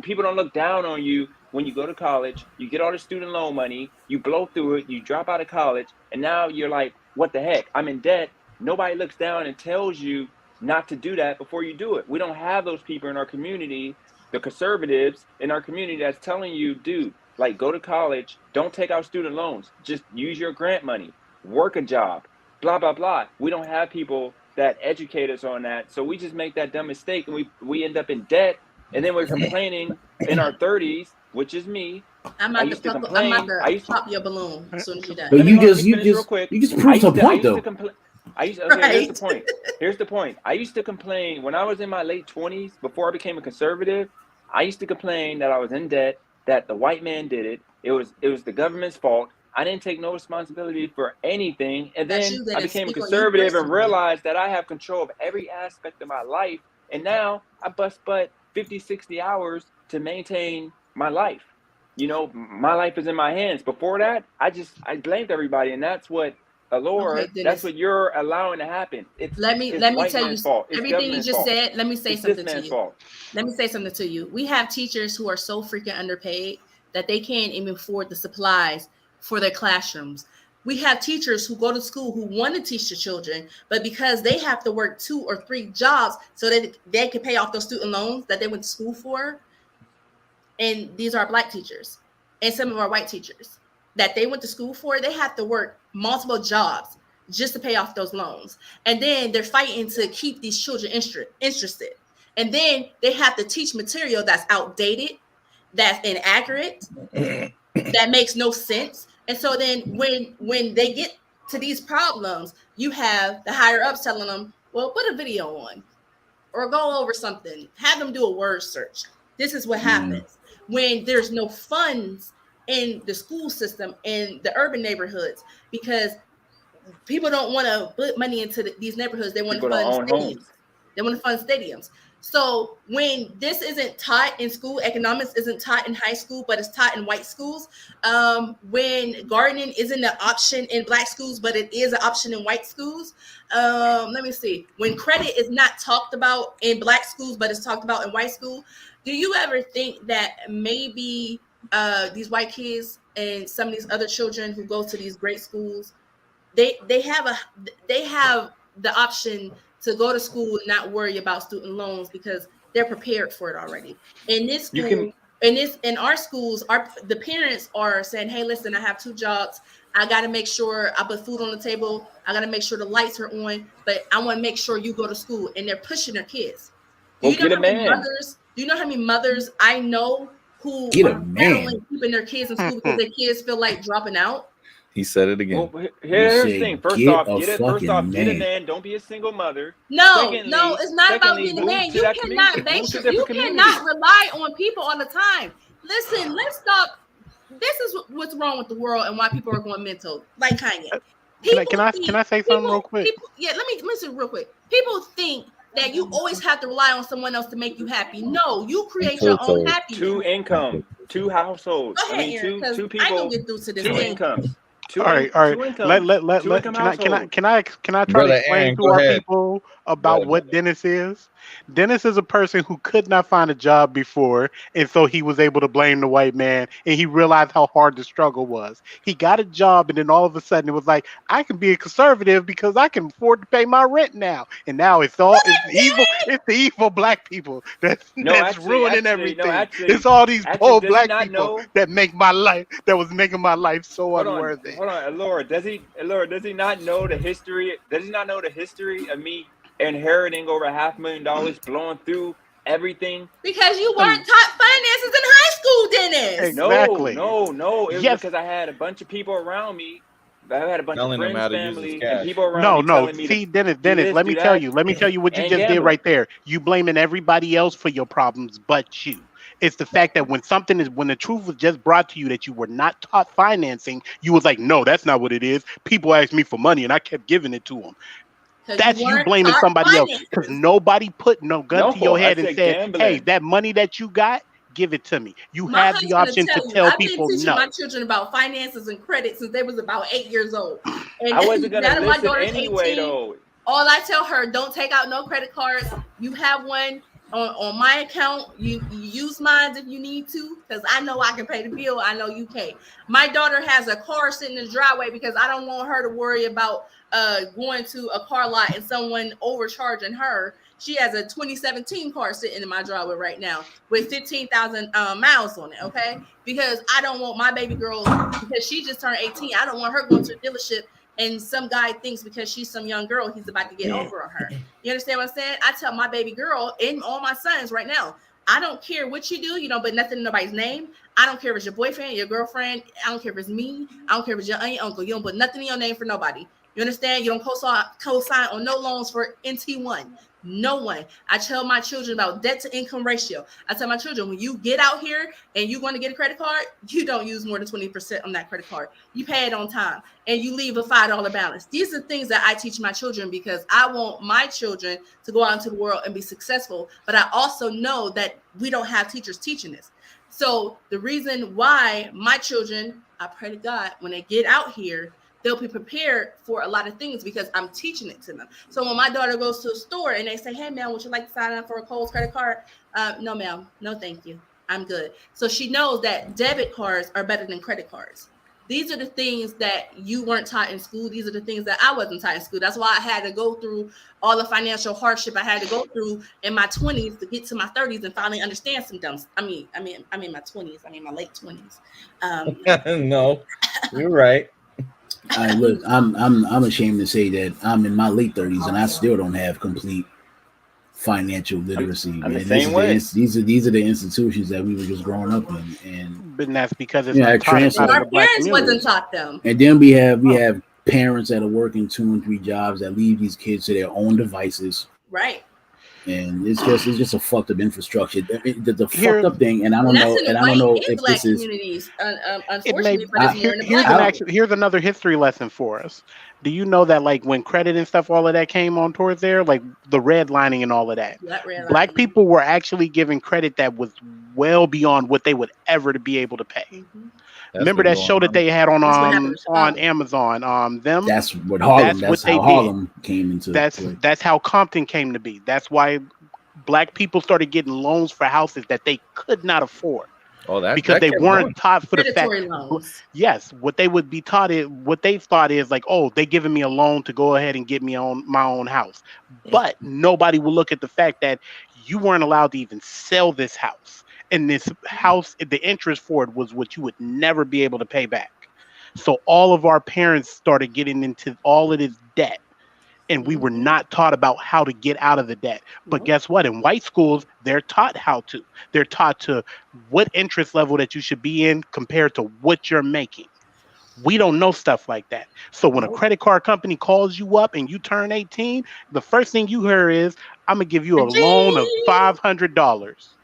S4: people don't look down on you when you go to college. You get all the student loan money, you blow through it, you drop out of college, and now you're like, what the heck? I'm in debt. Nobody looks down and tells you not to do that before you do it. We don't have those people in our community, the conservatives in our community, that's telling you, dude, like, go to college, don't take out student loans, just use your grant money, work a job, blah, blah, blah. We don't have people that educate us on that. So we just make that dumb mistake and we end up in debt. And then we're complaining in our 30s, which is me.
S1: I'm
S4: I
S1: about
S4: used
S1: to
S4: to
S1: pop, I'm about
S4: complain. I
S1: to
S4: used to
S1: pop your balloon as soon as you're done.
S5: But
S4: let me let me finish real quick.
S5: you just proved her
S4: I
S5: point
S4: used to
S5: though.
S4: complain. Okay, here's the
S1: Right.
S4: point. Here's the point. I used to complain when I was in my late 20s, before I became a conservative. I used to complain that I was in debt, that the white man did it. It was the government's fault. I didn't take no responsibility for anything. And
S1: That
S4: then
S1: you
S4: I
S1: didn't
S4: became a
S1: speak on you
S4: conservative and
S1: personally.
S4: realized that I have control of every aspect of my life. And now I bust butt 50, 60 hours to maintain my life. My life is in my hands. Before that, I blamed everybody, and that's what
S1: Okay,
S4: that's
S1: Dennis.
S4: what you're allowing to happen. It's
S1: Let me
S4: white
S1: tell you
S4: man's fault. It's
S1: everything you
S4: government's
S1: just
S4: fault.
S1: said. Let me say
S4: It's this
S1: something to
S4: man's
S1: you.
S4: fault.
S1: Let me say something to you. We have teachers who are so freaking underpaid that they can't even afford the supplies for their classrooms. We have teachers who go to school who want to teach the children, but because they have to work 2 or 3 jobs so that they can pay off those student loans that they went to school for, and these are black teachers and some of our white teachers that they went to school for, they have to work multiple jobs just to pay off those loans. And then they're fighting to keep these children interested. And then they have to teach material that's outdated, that's inaccurate, that makes no sense. And so then when they get to these problems, you have the higher ups telling them, well, put a video on or go over something, have them do a word search. This is what happens when there's no funds in the school system in the urban neighborhoods, because people don't want to put money into these neighborhoods. They want to
S4: People don't
S1: fund
S4: own
S1: stadiums.
S4: homes.
S1: They want to fund stadiums. So when this isn't taught in school, economics isn't taught in high school, but it's taught in white schools. When gardening isn't an option in black schools, but it is an option in white schools. Let me see. When credit is not talked about in black schools, but it's talked about in white school, do you ever think that maybe these white kids and some of these other children who go to these great schools, they have the option to go to school and not worry about student loans because they're prepared for it already. In this
S4: You can
S1: school, in our schools, the parents are saying, "Hey, listen, I have 2 jobs. I got to make sure I put food on the table. I got to make sure the lights are on, but I want to make sure you go to school." And they're pushing their kids. Do
S4: Well,
S1: you know
S4: get a
S1: how many
S4: man.
S1: mothers? Do you know how many mothers I know who
S5: Get a
S1: are battling
S5: man.
S1: keeping their kids in school because their kids feel like dropping out?
S2: He said it
S4: Well,
S2: again.
S5: You
S4: here's the
S5: say
S4: thing. First
S5: get
S4: off,
S5: a fucking
S4: get a
S5: man.
S4: man. Don't be a single mother.
S1: No,
S4: Secondly,
S1: it's not about being a
S4: move
S1: man.
S4: to that community. Move to a
S1: You
S4: different community.
S1: cannot rely on people all the time. Listen, let's stop. This is what's wrong with the world and why people are going mental, like Kanye.
S3: Can I say something real quick?
S1: Yeah, let me say real quick. People think that you always have to rely on someone else to make you happy. No, you create your own happiness.
S4: Two households.
S1: Go
S4: I
S1: ahead,
S4: mean,
S1: Aaron, because
S4: two
S1: I ain't gonna
S4: people,
S1: get through to this
S4: two
S1: thing.
S4: incomes,
S3: All right, all right.
S4: two incomes, two income households.
S3: Can I try to
S2: Brother
S3: explain
S2: Aaron,
S3: to
S2: go
S3: our
S2: ahead.
S3: people
S2: Go
S3: about
S2: ahead,
S3: what
S2: brother.
S3: Dennis is? Dennis is a person who could not find a job before, and so he was able to blame the white man, and he realized how hard the struggle was. He got a job, and then all of a sudden it was like, I can be a conservative because I can afford to pay my rent now. And now it's the evil black people
S4: No,
S3: that's ruining
S4: no,
S3: everything. It's all these
S4: actually,
S3: poor
S4: does he
S3: black
S4: not
S3: people
S4: know?
S3: that make my life, that was making my life so
S4: Hold on,
S3: unworthy.
S4: hold on, Laura. Does he not know the history? Does he not know the history of me inheriting over $500,000, blowing through everything?
S1: Because you weren't
S3: Um,
S1: taught finances in high school, Dennis.
S3: Exactly.
S4: No. It was
S3: Yes.
S4: because I had a bunch of people around me. I had a bunch of
S2: Telling him
S4: friends,
S2: how to use his
S4: family, and
S2: cash.
S4: people around
S3: No,
S4: me
S3: no.
S4: telling me to
S3: See, Dennis,
S4: do this,
S3: let me
S4: do
S3: tell
S4: that,
S3: you. Let me tell you what you
S4: and
S3: just did
S4: gambling.
S3: right there. You blaming everybody else for your problems but you. It's the fact that when the truth was just brought to you that you were not taught financing, you was like, no, that's not what it is. People asked me for money and I kept giving it to them.
S1: Because you
S3: That's you
S1: weren't
S3: blaming
S1: taught
S3: somebody else because
S1: finances.
S3: nobody put no gun to your
S4: No, I
S3: head and
S4: said
S3: said, hey,
S4: gambling.
S3: that money that you got, give it to me. You
S1: My
S3: have the
S1: husband will
S3: option to
S1: tell you,
S3: tell
S1: I've been
S3: people
S1: teaching
S3: no.
S1: my children about finances and credit since they was about 8 years old. And
S4: I wasn't gonna
S1: now that my
S4: listen
S1: daughter's
S4: anyway,
S1: 18,
S4: though.
S1: all I tell her, don't take out no credit cards. You have one on my account. You use mine if you need to, because I know I can pay the bill. I know you can't. My daughter has a car sitting in the driveway because I don't want her to worry about going to a car lot and someone overcharging her. She has a 2017 car sitting in my driveway right now with 15,000 miles on it. Okay, because I don't want my baby girl, because she just turned 18. I don't want her going to a dealership and some guy thinks because she's some young girl, he's about to get over on her. You understand what I'm saying? I tell my baby girl and all my sons right now, I don't care what you do, you don't put nothing in nobody's name. I don't care if it's your boyfriend, your girlfriend. I don't care if it's me. I don't care if it's your aunt, your uncle. You don't put nothing in your name for nobody. You understand? You don't co-sign on no loans for NT1. No one. I tell my children about debt to income ratio. I tell my children, when you get out here and you want to get a credit card, you don't use more than 20% on that credit card. You pay it on time and you leave a $5 balance. These are things that I teach my children because I want my children to go out into the world and be successful. But I also know that we don't have teachers teaching this. So the reason why my children, I pray to God, when they get out here, they'll be prepared for a lot of things because I'm teaching it to them. So when my daughter goes to a store and they say, hey, ma'am, would you like to sign up for a Kohl's credit card? No, ma'am. No, thank you. I'm good. So she knows that debit cards are better than credit cards. These are the things that you weren't taught in school. These are the things that I wasn't taught in school. That's why I had to go through all the financial hardship I had to go through in my 20s to get to my 30s and finally understand some dumb. I mean my 20s. I mean my late 20s.
S2: No, you're right.
S5: I look, I'm ashamed to say that I'm in my late 30s and I still don't have complete financial literacy.
S4: I'm the
S5: Man,
S4: same way.
S5: these are the institutions that we were just growing up in,
S3: But that's because it's
S5: yeah,
S3: untaught
S5: transfer.
S3: inside of
S1: Our
S3: the black
S1: parents
S3: community.
S1: wasn't taught them.
S5: And then we have parents that are working 2 and 3 jobs that leave these kids to their own devices,
S1: Right.
S5: and it's just a fucked up infrastructure. The fucked
S3: Here,
S5: up thing, and
S1: And that's in the
S5: I don't
S1: white
S5: know
S1: and
S5: if
S1: black
S5: this is.
S1: communities,
S3: it may
S1: unfortunately, but it's more in the black community.
S3: here's another history lesson for us. Do you know that like when credit and stuff, all of that came on towards there, like the redlining and all of that,
S1: That red
S3: black
S1: line.
S3: people were actually given credit that was well beyond what they would ever to be able to pay.
S1: Mm-hmm.
S2: That's
S3: Remember
S2: been
S3: that
S2: going
S3: show that
S2: on.
S3: they had
S1: That's what happened to
S3: on
S1: Chicago.
S3: Amazon? Them
S5: That's what Harlem.
S3: that's
S5: That's
S3: what they
S5: how
S3: did.
S5: Harlem came into play.
S3: That's how Compton came to be. That's why black people started getting loans for houses that they could not afford
S2: Oh,
S3: because
S2: that
S3: they
S2: kept
S3: weren't
S2: going.
S3: taught for the fact.
S1: Predatory loans.
S3: Yes, what they would be taught is what they thought is like, oh, they giving me a loan to go ahead and get me on my own house. But nobody will look at the fact that you weren't allowed to even sell this house. And this house, the interest for it was what you would never be able to pay back. So all of our parents started getting into all of this debt. And we were
S1: Mm-hmm.
S3: not taught about how to get out of the debt. But
S1: Nope.
S3: guess what? In white schools, they're taught how to. They're taught to what interest level that you should be in compared to what you're making. We don't know stuff like that. So when a
S1: Nope.
S3: credit card company calls you up and you turn 18, the first thing you hear is, I'm going to give you a loan of
S1: Gee.
S3: $500.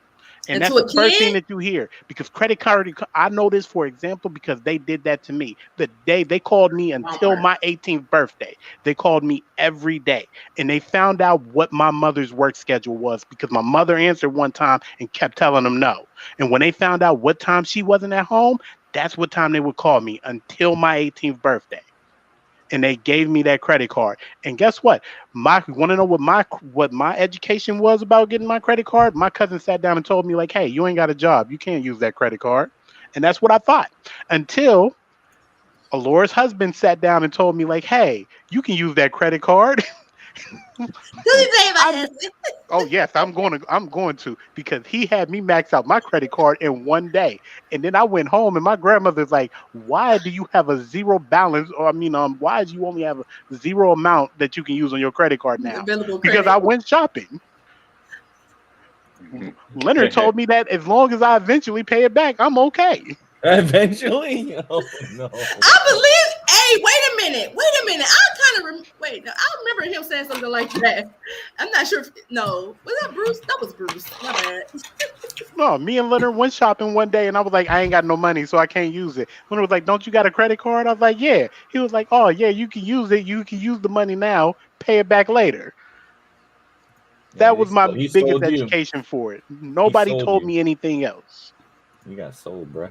S3: And
S1: And to
S3: that's the
S1: a
S3: first thing
S1: kid,
S3: that you hear because credit card, I know this for example, because they did that to me. The day they called me until
S1: Walmart.
S3: my 18th birthday, they called me every day and they found out what my mother's work schedule was because my mother answered one time and kept telling them no. And when they found out what time she wasn't at home, that's what time they would call me until my 18th birthday. And they gave me that credit card. And guess what? My want to know what my education was about getting my credit card? My cousin sat down and told me like, "Hey, you ain't got a job. You can't use that credit card." And that's what I thought until Alora's husband sat down and told me like, "Hey, you can use that credit card."
S1: Who you say about
S3: I'm- Oh yes, I'm going to because he had me max out my credit card in one day, and then I went home and my grandmother's like, "Why do you have a zero balance? Or I mean, why do you only have a zero amount that you can use on your credit card now?"
S1: available
S3: Because
S1: credit?
S3: I went shopping. Leonard told me that as long as I eventually pay it back, I'm okay.
S2: Eventually, oh no.
S1: I believe. Hey, wait a minute. I kind of wait. No, I remember him saying something like that. I'm not sure. No, was that Bruce? That was Bruce. My bad.
S3: No, me and Leonard went shopping one day, and I was like, "I ain't got no money, so I can't use it." Leonard was like, "Don't you got a credit card?" I was like, "Yeah." He was like, "Oh yeah, you can use it. You can use the money now, pay it back later."
S2: Yeah,
S3: That was my
S2: he
S3: biggest
S2: sold you.
S3: education for it. Nobody
S2: sold
S3: told
S2: you.
S3: me anything else.
S2: You got sold, bro.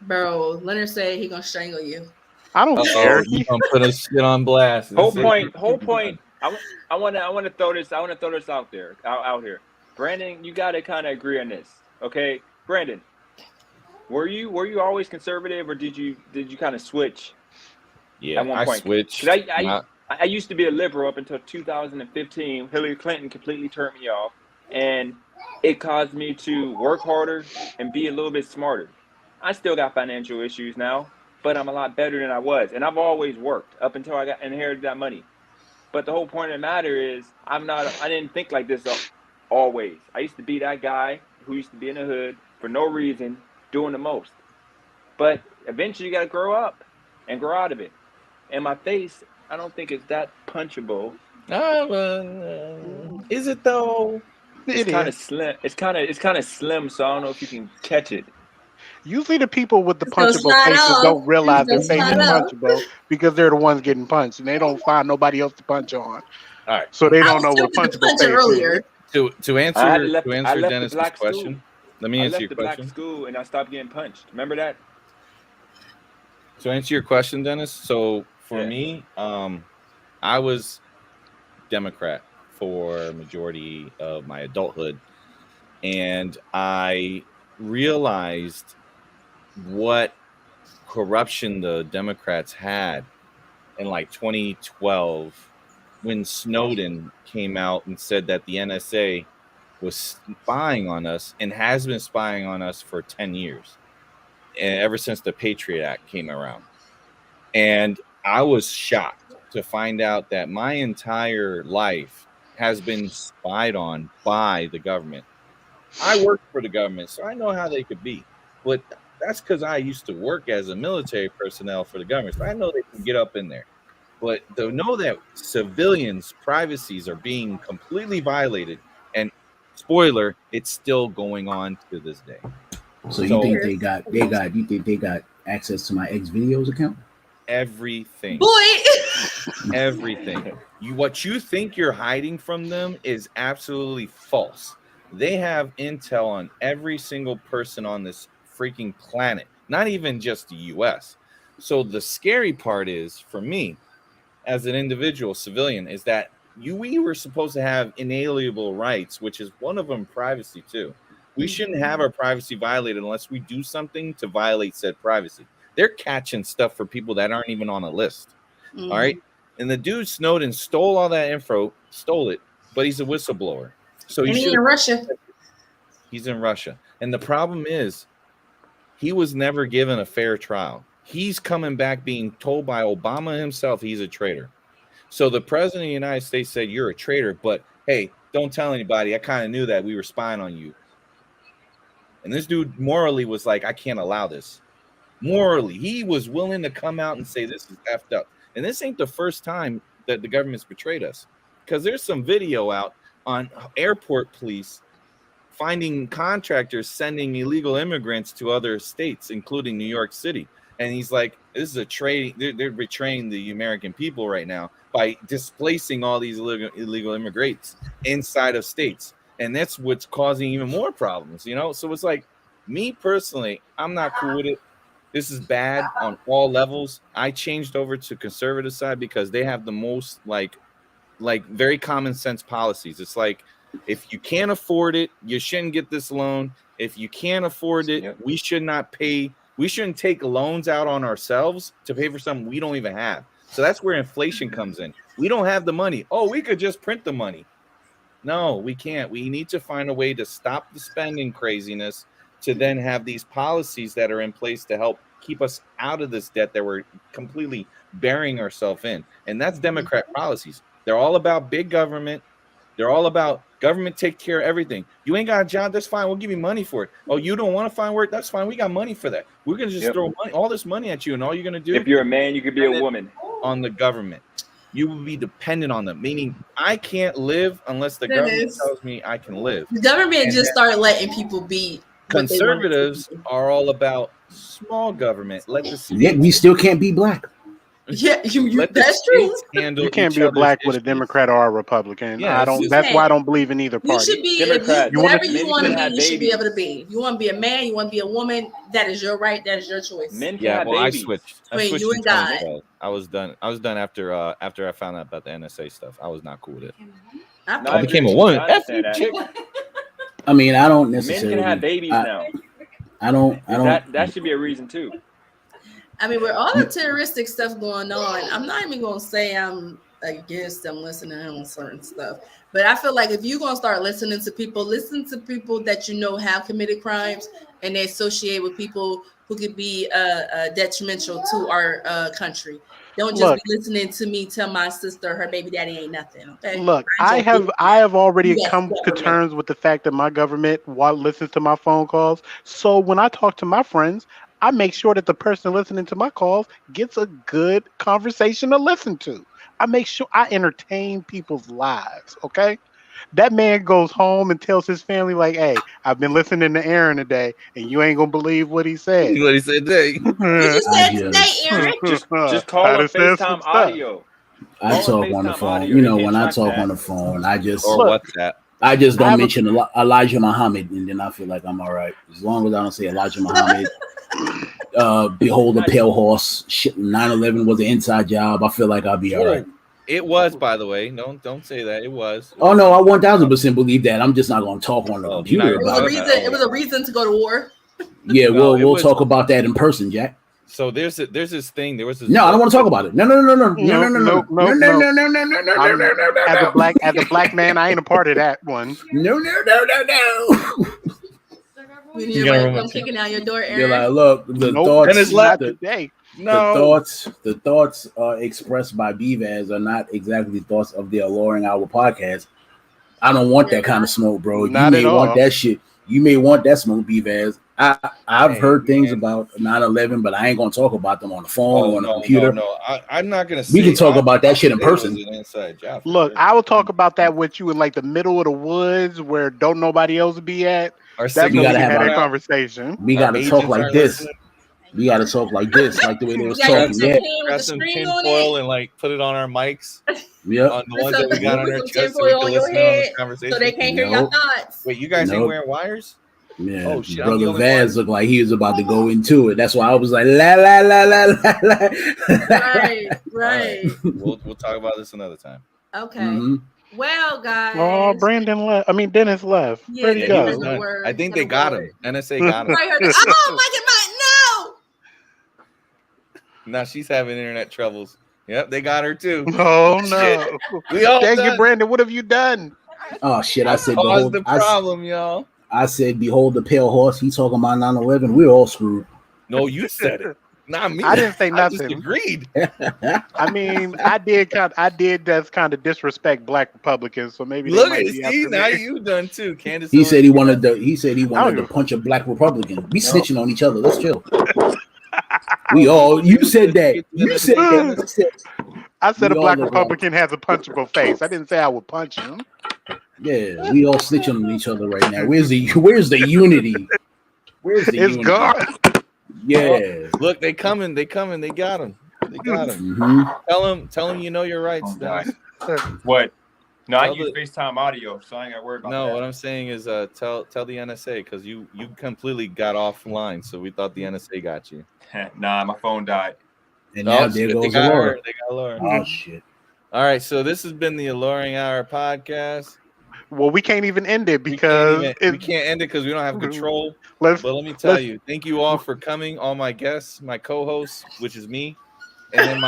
S1: Bro, Leonard said he gonna strangle you.
S3: I don't
S2: Oh,
S3: care.
S2: you gonna put us shit on blast?
S4: Whole point. I want to throw this. I want to throw this out there, out here. Brandon, you got to kind of agree on this, okay? Brandon, were you always conservative, or did you kind of switch
S2: Yeah,
S4: at one
S2: I
S4: point?
S2: switched.
S4: 'Cause I used to be a liberal up until 2015. Hillary Clinton completely turned me off, and it caused me to work harder and be a little bit smarter. I still got financial issues now, but I'm a lot better than I was, and I've always worked up until I got inherited that money. But the whole point of the matter is, I didn't think like this always. I used to be that guy who used to be in the hood for no reason, doing the most. But eventually, you got to grow up and grow out of it. And my face, I don't think it's that punchable.
S2: Is it though?
S4: It's
S3: It
S4: kind
S3: is.
S4: of slim. It's kind of slim, so I don't know if you can catch it.
S3: Usually the people with the
S1: It's gonna
S3: punchable
S1: slide
S3: faces
S1: off.
S3: don't realize their
S1: It's
S3: face
S1: gonna
S3: is
S1: slide off.
S3: punchable because they're the ones getting punched and they don't find nobody else to punch on.
S2: All right.
S3: So they
S1: I
S3: don't
S1: was
S3: know what
S1: tempted to
S3: punchable
S1: punch it
S3: face is.
S1: earlier.
S2: To
S4: I
S2: answer
S4: left the
S2: Dennis's
S4: black
S2: question.
S4: school.
S2: Let me
S4: I
S2: answer
S4: left
S2: your
S4: the black
S2: question.
S4: school and I stopped getting punched. Remember that?
S2: To answer your question, Dennis. So for
S4: Yeah.
S2: me, I was Democrat for majority of my adulthood, and I realized what corruption the Democrats had in like 2012 when Snowden came out and said that the NSA was spying on us and has been spying on us for 10 years, and ever since the Patriot Act came around. And I was shocked to find out that my entire life has been spied on by the government. I work for the government, so I know how they could be. But that's because I used to work as a military personnel for the government, so I know they can get up in there. But to know that civilians' privacies are being completely violated, and spoiler, it's still going on to this day.
S5: So you
S2: So-
S5: think you think they got access to my X videos account?
S2: Everything.
S1: Boy.
S2: Everything. What you think you're hiding from them is absolutely false. They have intel on every single person on this freaking planet, not even just the US. So the scary part is for me as an individual civilian is that we were supposed to have inalienable rights, which is one of them privacy too. We shouldn't have our privacy violated unless we do something to violate said privacy. They're catching stuff for people that aren't even on a list.
S1: Mm.
S2: All right. And the dude Snowden stole all that info, stole it, but he's a whistleblower. So
S1: And he in Russia.
S2: He's in Russia. And the problem is he was never given a fair trial. He's coming back being told by Obama himself he's a traitor. So the president of the United States said, "You're a traitor, but hey, don't tell anybody. I kind of knew that we were spying on you." And this dude morally was like, "I can't allow this." Morally, he was willing to come out and say this is effed up. And this ain't the first time that the government's betrayed us, because there's some video out on airport police finding contractors sending illegal immigrants to other states, including New York City. And he's like, this is a trade. They're betraying the American people right now by displacing all these illegal immigrants inside of states. And that's what's causing even more problems, you know? So it's like, me personally, I'm not cool with it. This is bad on all levels. I changed over to conservative side because they have the most like very common sense policies. It's like, if you can't afford it, you shouldn't get this loan. If you can't afford it, we should not pay. We shouldn't take loans out on ourselves to pay for something we don't even have. So that's where inflation comes in. We don't have the money. Oh, we could just print the money. No, we can't. We need to find a way to stop the spending craziness to then have these policies that are in place to help keep us out of this debt that we're completely burying ourselves in. And that's Democrat policies. They're all about big government. They're all about government take care of everything. You ain't got a job, that's fine. We'll give you money for it. Oh, you don't want to find work? That's fine. We got money for that. We're going to just throw money, all this money at you, and all you're going to do.
S4: If you're a man, you could be a woman.
S2: On the government. You will be dependent on them, meaning I can't live unless the government tells me I can live.
S1: The government just started letting people be.
S2: Conservatives are all about small government. Let the states,
S5: Yet we still can't be black.
S1: Yeah, that's true.
S3: You can't be a black with a Democrat or a Republican.
S2: Yeah,
S3: that's why I don't believe in either party.
S1: You should be
S4: Democrat.
S1: whatever you want to be. You
S4: babies.
S1: should be able to be. If you want to be a man, you want to be a woman. That is your right. That is your choice.
S4: Men can have babies.
S2: I switched.
S1: Wait, you
S2: in
S1: and God.
S2: 2012. I was done. I was done after I found out about the NSA stuff. I was not cool with it. I became a woman.
S5: I mean, I don't
S4: Men
S5: necessarily.
S4: can have babies now.
S5: I don't.
S4: That should be a reason too.
S1: I mean, with all the terroristic stuff going on, I'm not even gonna say I'm against them listening on certain stuff. But I feel like if you're gonna start listening to people, listen to people that you know have committed crimes and they associate with people who could be detrimental to our country. Don't just be listening to me tell my sister her baby daddy ain't nothing. Okay.
S3: Look, I have already come to terms with the fact that my government listens to my phone calls. So when I talk to my friends, I make sure that the person listening to my calls gets a good conversation to listen to. I make sure I entertain people's lives. Okay. That man goes home and tells his family, like, hey, I've been listening to Aaron today, and you ain't gonna believe what he said.
S2: What he said today.
S1: What you said today, Aaron?
S4: Just call him FaceTime audio.
S5: I talk on the phone. You know, when I talk on the phone, I just
S2: or WhatsApp.
S5: I just don't mention Elijah Muhammad, and then I feel like I'm all right. As long as I don't say Elijah Muhammad, behold the pale horse, shit, 9/11 was an inside job. I feel like I'll be all right.
S2: It was, by the way. Don't say that. It was.
S5: Oh no, I 1000% believe that. I'm just not going to talk on the computer about it.
S1: It was a reason to go to war.
S5: Yeah, we'll talk about that in person, Jack.
S2: So there's this thing. There was this.
S5: No, I don't want to talk about it. No.
S3: As a black man, I ain't a part of that one.
S5: No.
S1: You're gonna come kicking out your door, Aaron.
S5: You're like, look, the thoughts expressed by Bvaz are not exactly thoughts of the Alluring Hour podcast. I don't want that kind of smoke, bro. You may want that shit. You may want that smoke, Bvaz. I've heard things about 9/11, but I ain't gonna talk about them on the phone or on the computer.
S2: No. I'm not gonna.
S5: We can talk about that shit in person.
S3: Look, I will talk about that with you in like the middle of the woods where don't nobody else be at. That's when we gotta have a conversation.
S5: We gotta talk like this. We gotta talk like this, like the way they was talking. Yeah,
S2: grab some tinfoil and like put it on our mics.
S5: Yeah,
S2: on the ones that we got on our chest, so we can listen on this conversation.
S1: So they can't hear your thoughts.
S2: Wait, you guys ain't wearing wires?
S5: Yeah, oh, shit, Brother Vaz looked like he was about to go into it. That's why I was like, la la la la la la.
S1: Right.
S2: We'll talk about this another time.
S1: Okay. Mm-hmm. Well, guys.
S3: Oh, Brandon left. I mean, Dennis left.
S1: Yeah,
S3: where'd he go?
S2: I think they got him. NSA got him.
S1: Oh my God, no!
S2: Now she's having internet troubles. Yep, they got her too.
S3: Oh no!
S2: We all
S3: dang it, Brandon. What have you done?
S5: Oh shit! I said,
S2: behold the problem, y'all.
S5: I said, behold the pale horse. He talking about 9/11. We're all screwed.
S2: No, you said it. Not me.
S3: I didn't say nothing.
S2: I just agreed.
S3: I mean, I did just kind of disrespect black Republicans. So maybe
S2: look at see now you done too. Candace.
S5: He said he wanted to punch a black Republican. We snitching on each other. Let's chill. You said that. You said that.
S3: I said a black Republican has a punchable face. I didn't say I would punch him.
S5: Yeah, we all snitching on each other right now. Where's the unity? Where's the unity?
S3: Gone.
S5: Yeah.
S2: Look, they coming. They got him. They got him. Mm-hmm. Tell him you know your rights.
S4: What? No, I use FaceTime audio, so I ain't got to worry about that.
S2: No, what I'm saying is tell the NSA because you completely got offline, so we thought the NSA got you.
S4: Nah, my phone died.
S5: And now there goes Laura.
S2: They got Laura.
S5: Oh shit.
S2: All right, so this has been the Alluring Hour podcast.
S3: Well, we can't even end it because
S2: we can't end it because we don't have control. But let me tell you, thank you all for coming, all my guests, my co-hosts, which is me, and then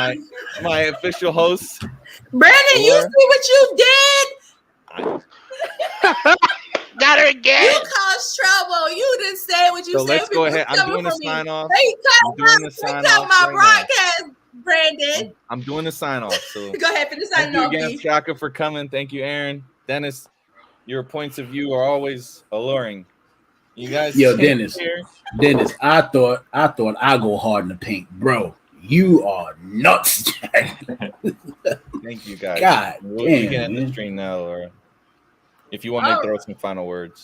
S2: my official host.
S1: Brandon, you
S2: Laura.
S1: see what you did?
S3: Got her again.
S1: You caused trouble. You didn't say what you
S2: So
S1: said.
S2: let's go
S1: People
S2: ahead. I'm
S1: coming
S2: doing the
S1: from me.
S2: sign off.
S1: They
S2: I'm doing the sign off
S1: my
S2: right now.
S1: broadcast, Brandon.
S2: I'm doing the sign off. So
S1: Go ahead, finish
S2: thank
S1: signing
S2: you
S1: off.
S2: again,
S1: B.
S2: Shaka, for coming. Thank you, Aaron, Dennis. Your points of view are always alluring. You guys,
S5: Yo,
S2: came
S5: Dennis.
S2: here.
S5: Dennis, I thought I go hard in the paint, bro. You are nuts, Jack.
S2: Thank you, guys.
S5: God
S2: we
S5: damn,
S2: can end the
S5: man.
S2: stream now, Laura. If you want to
S1: Oh.
S2: throw some final words.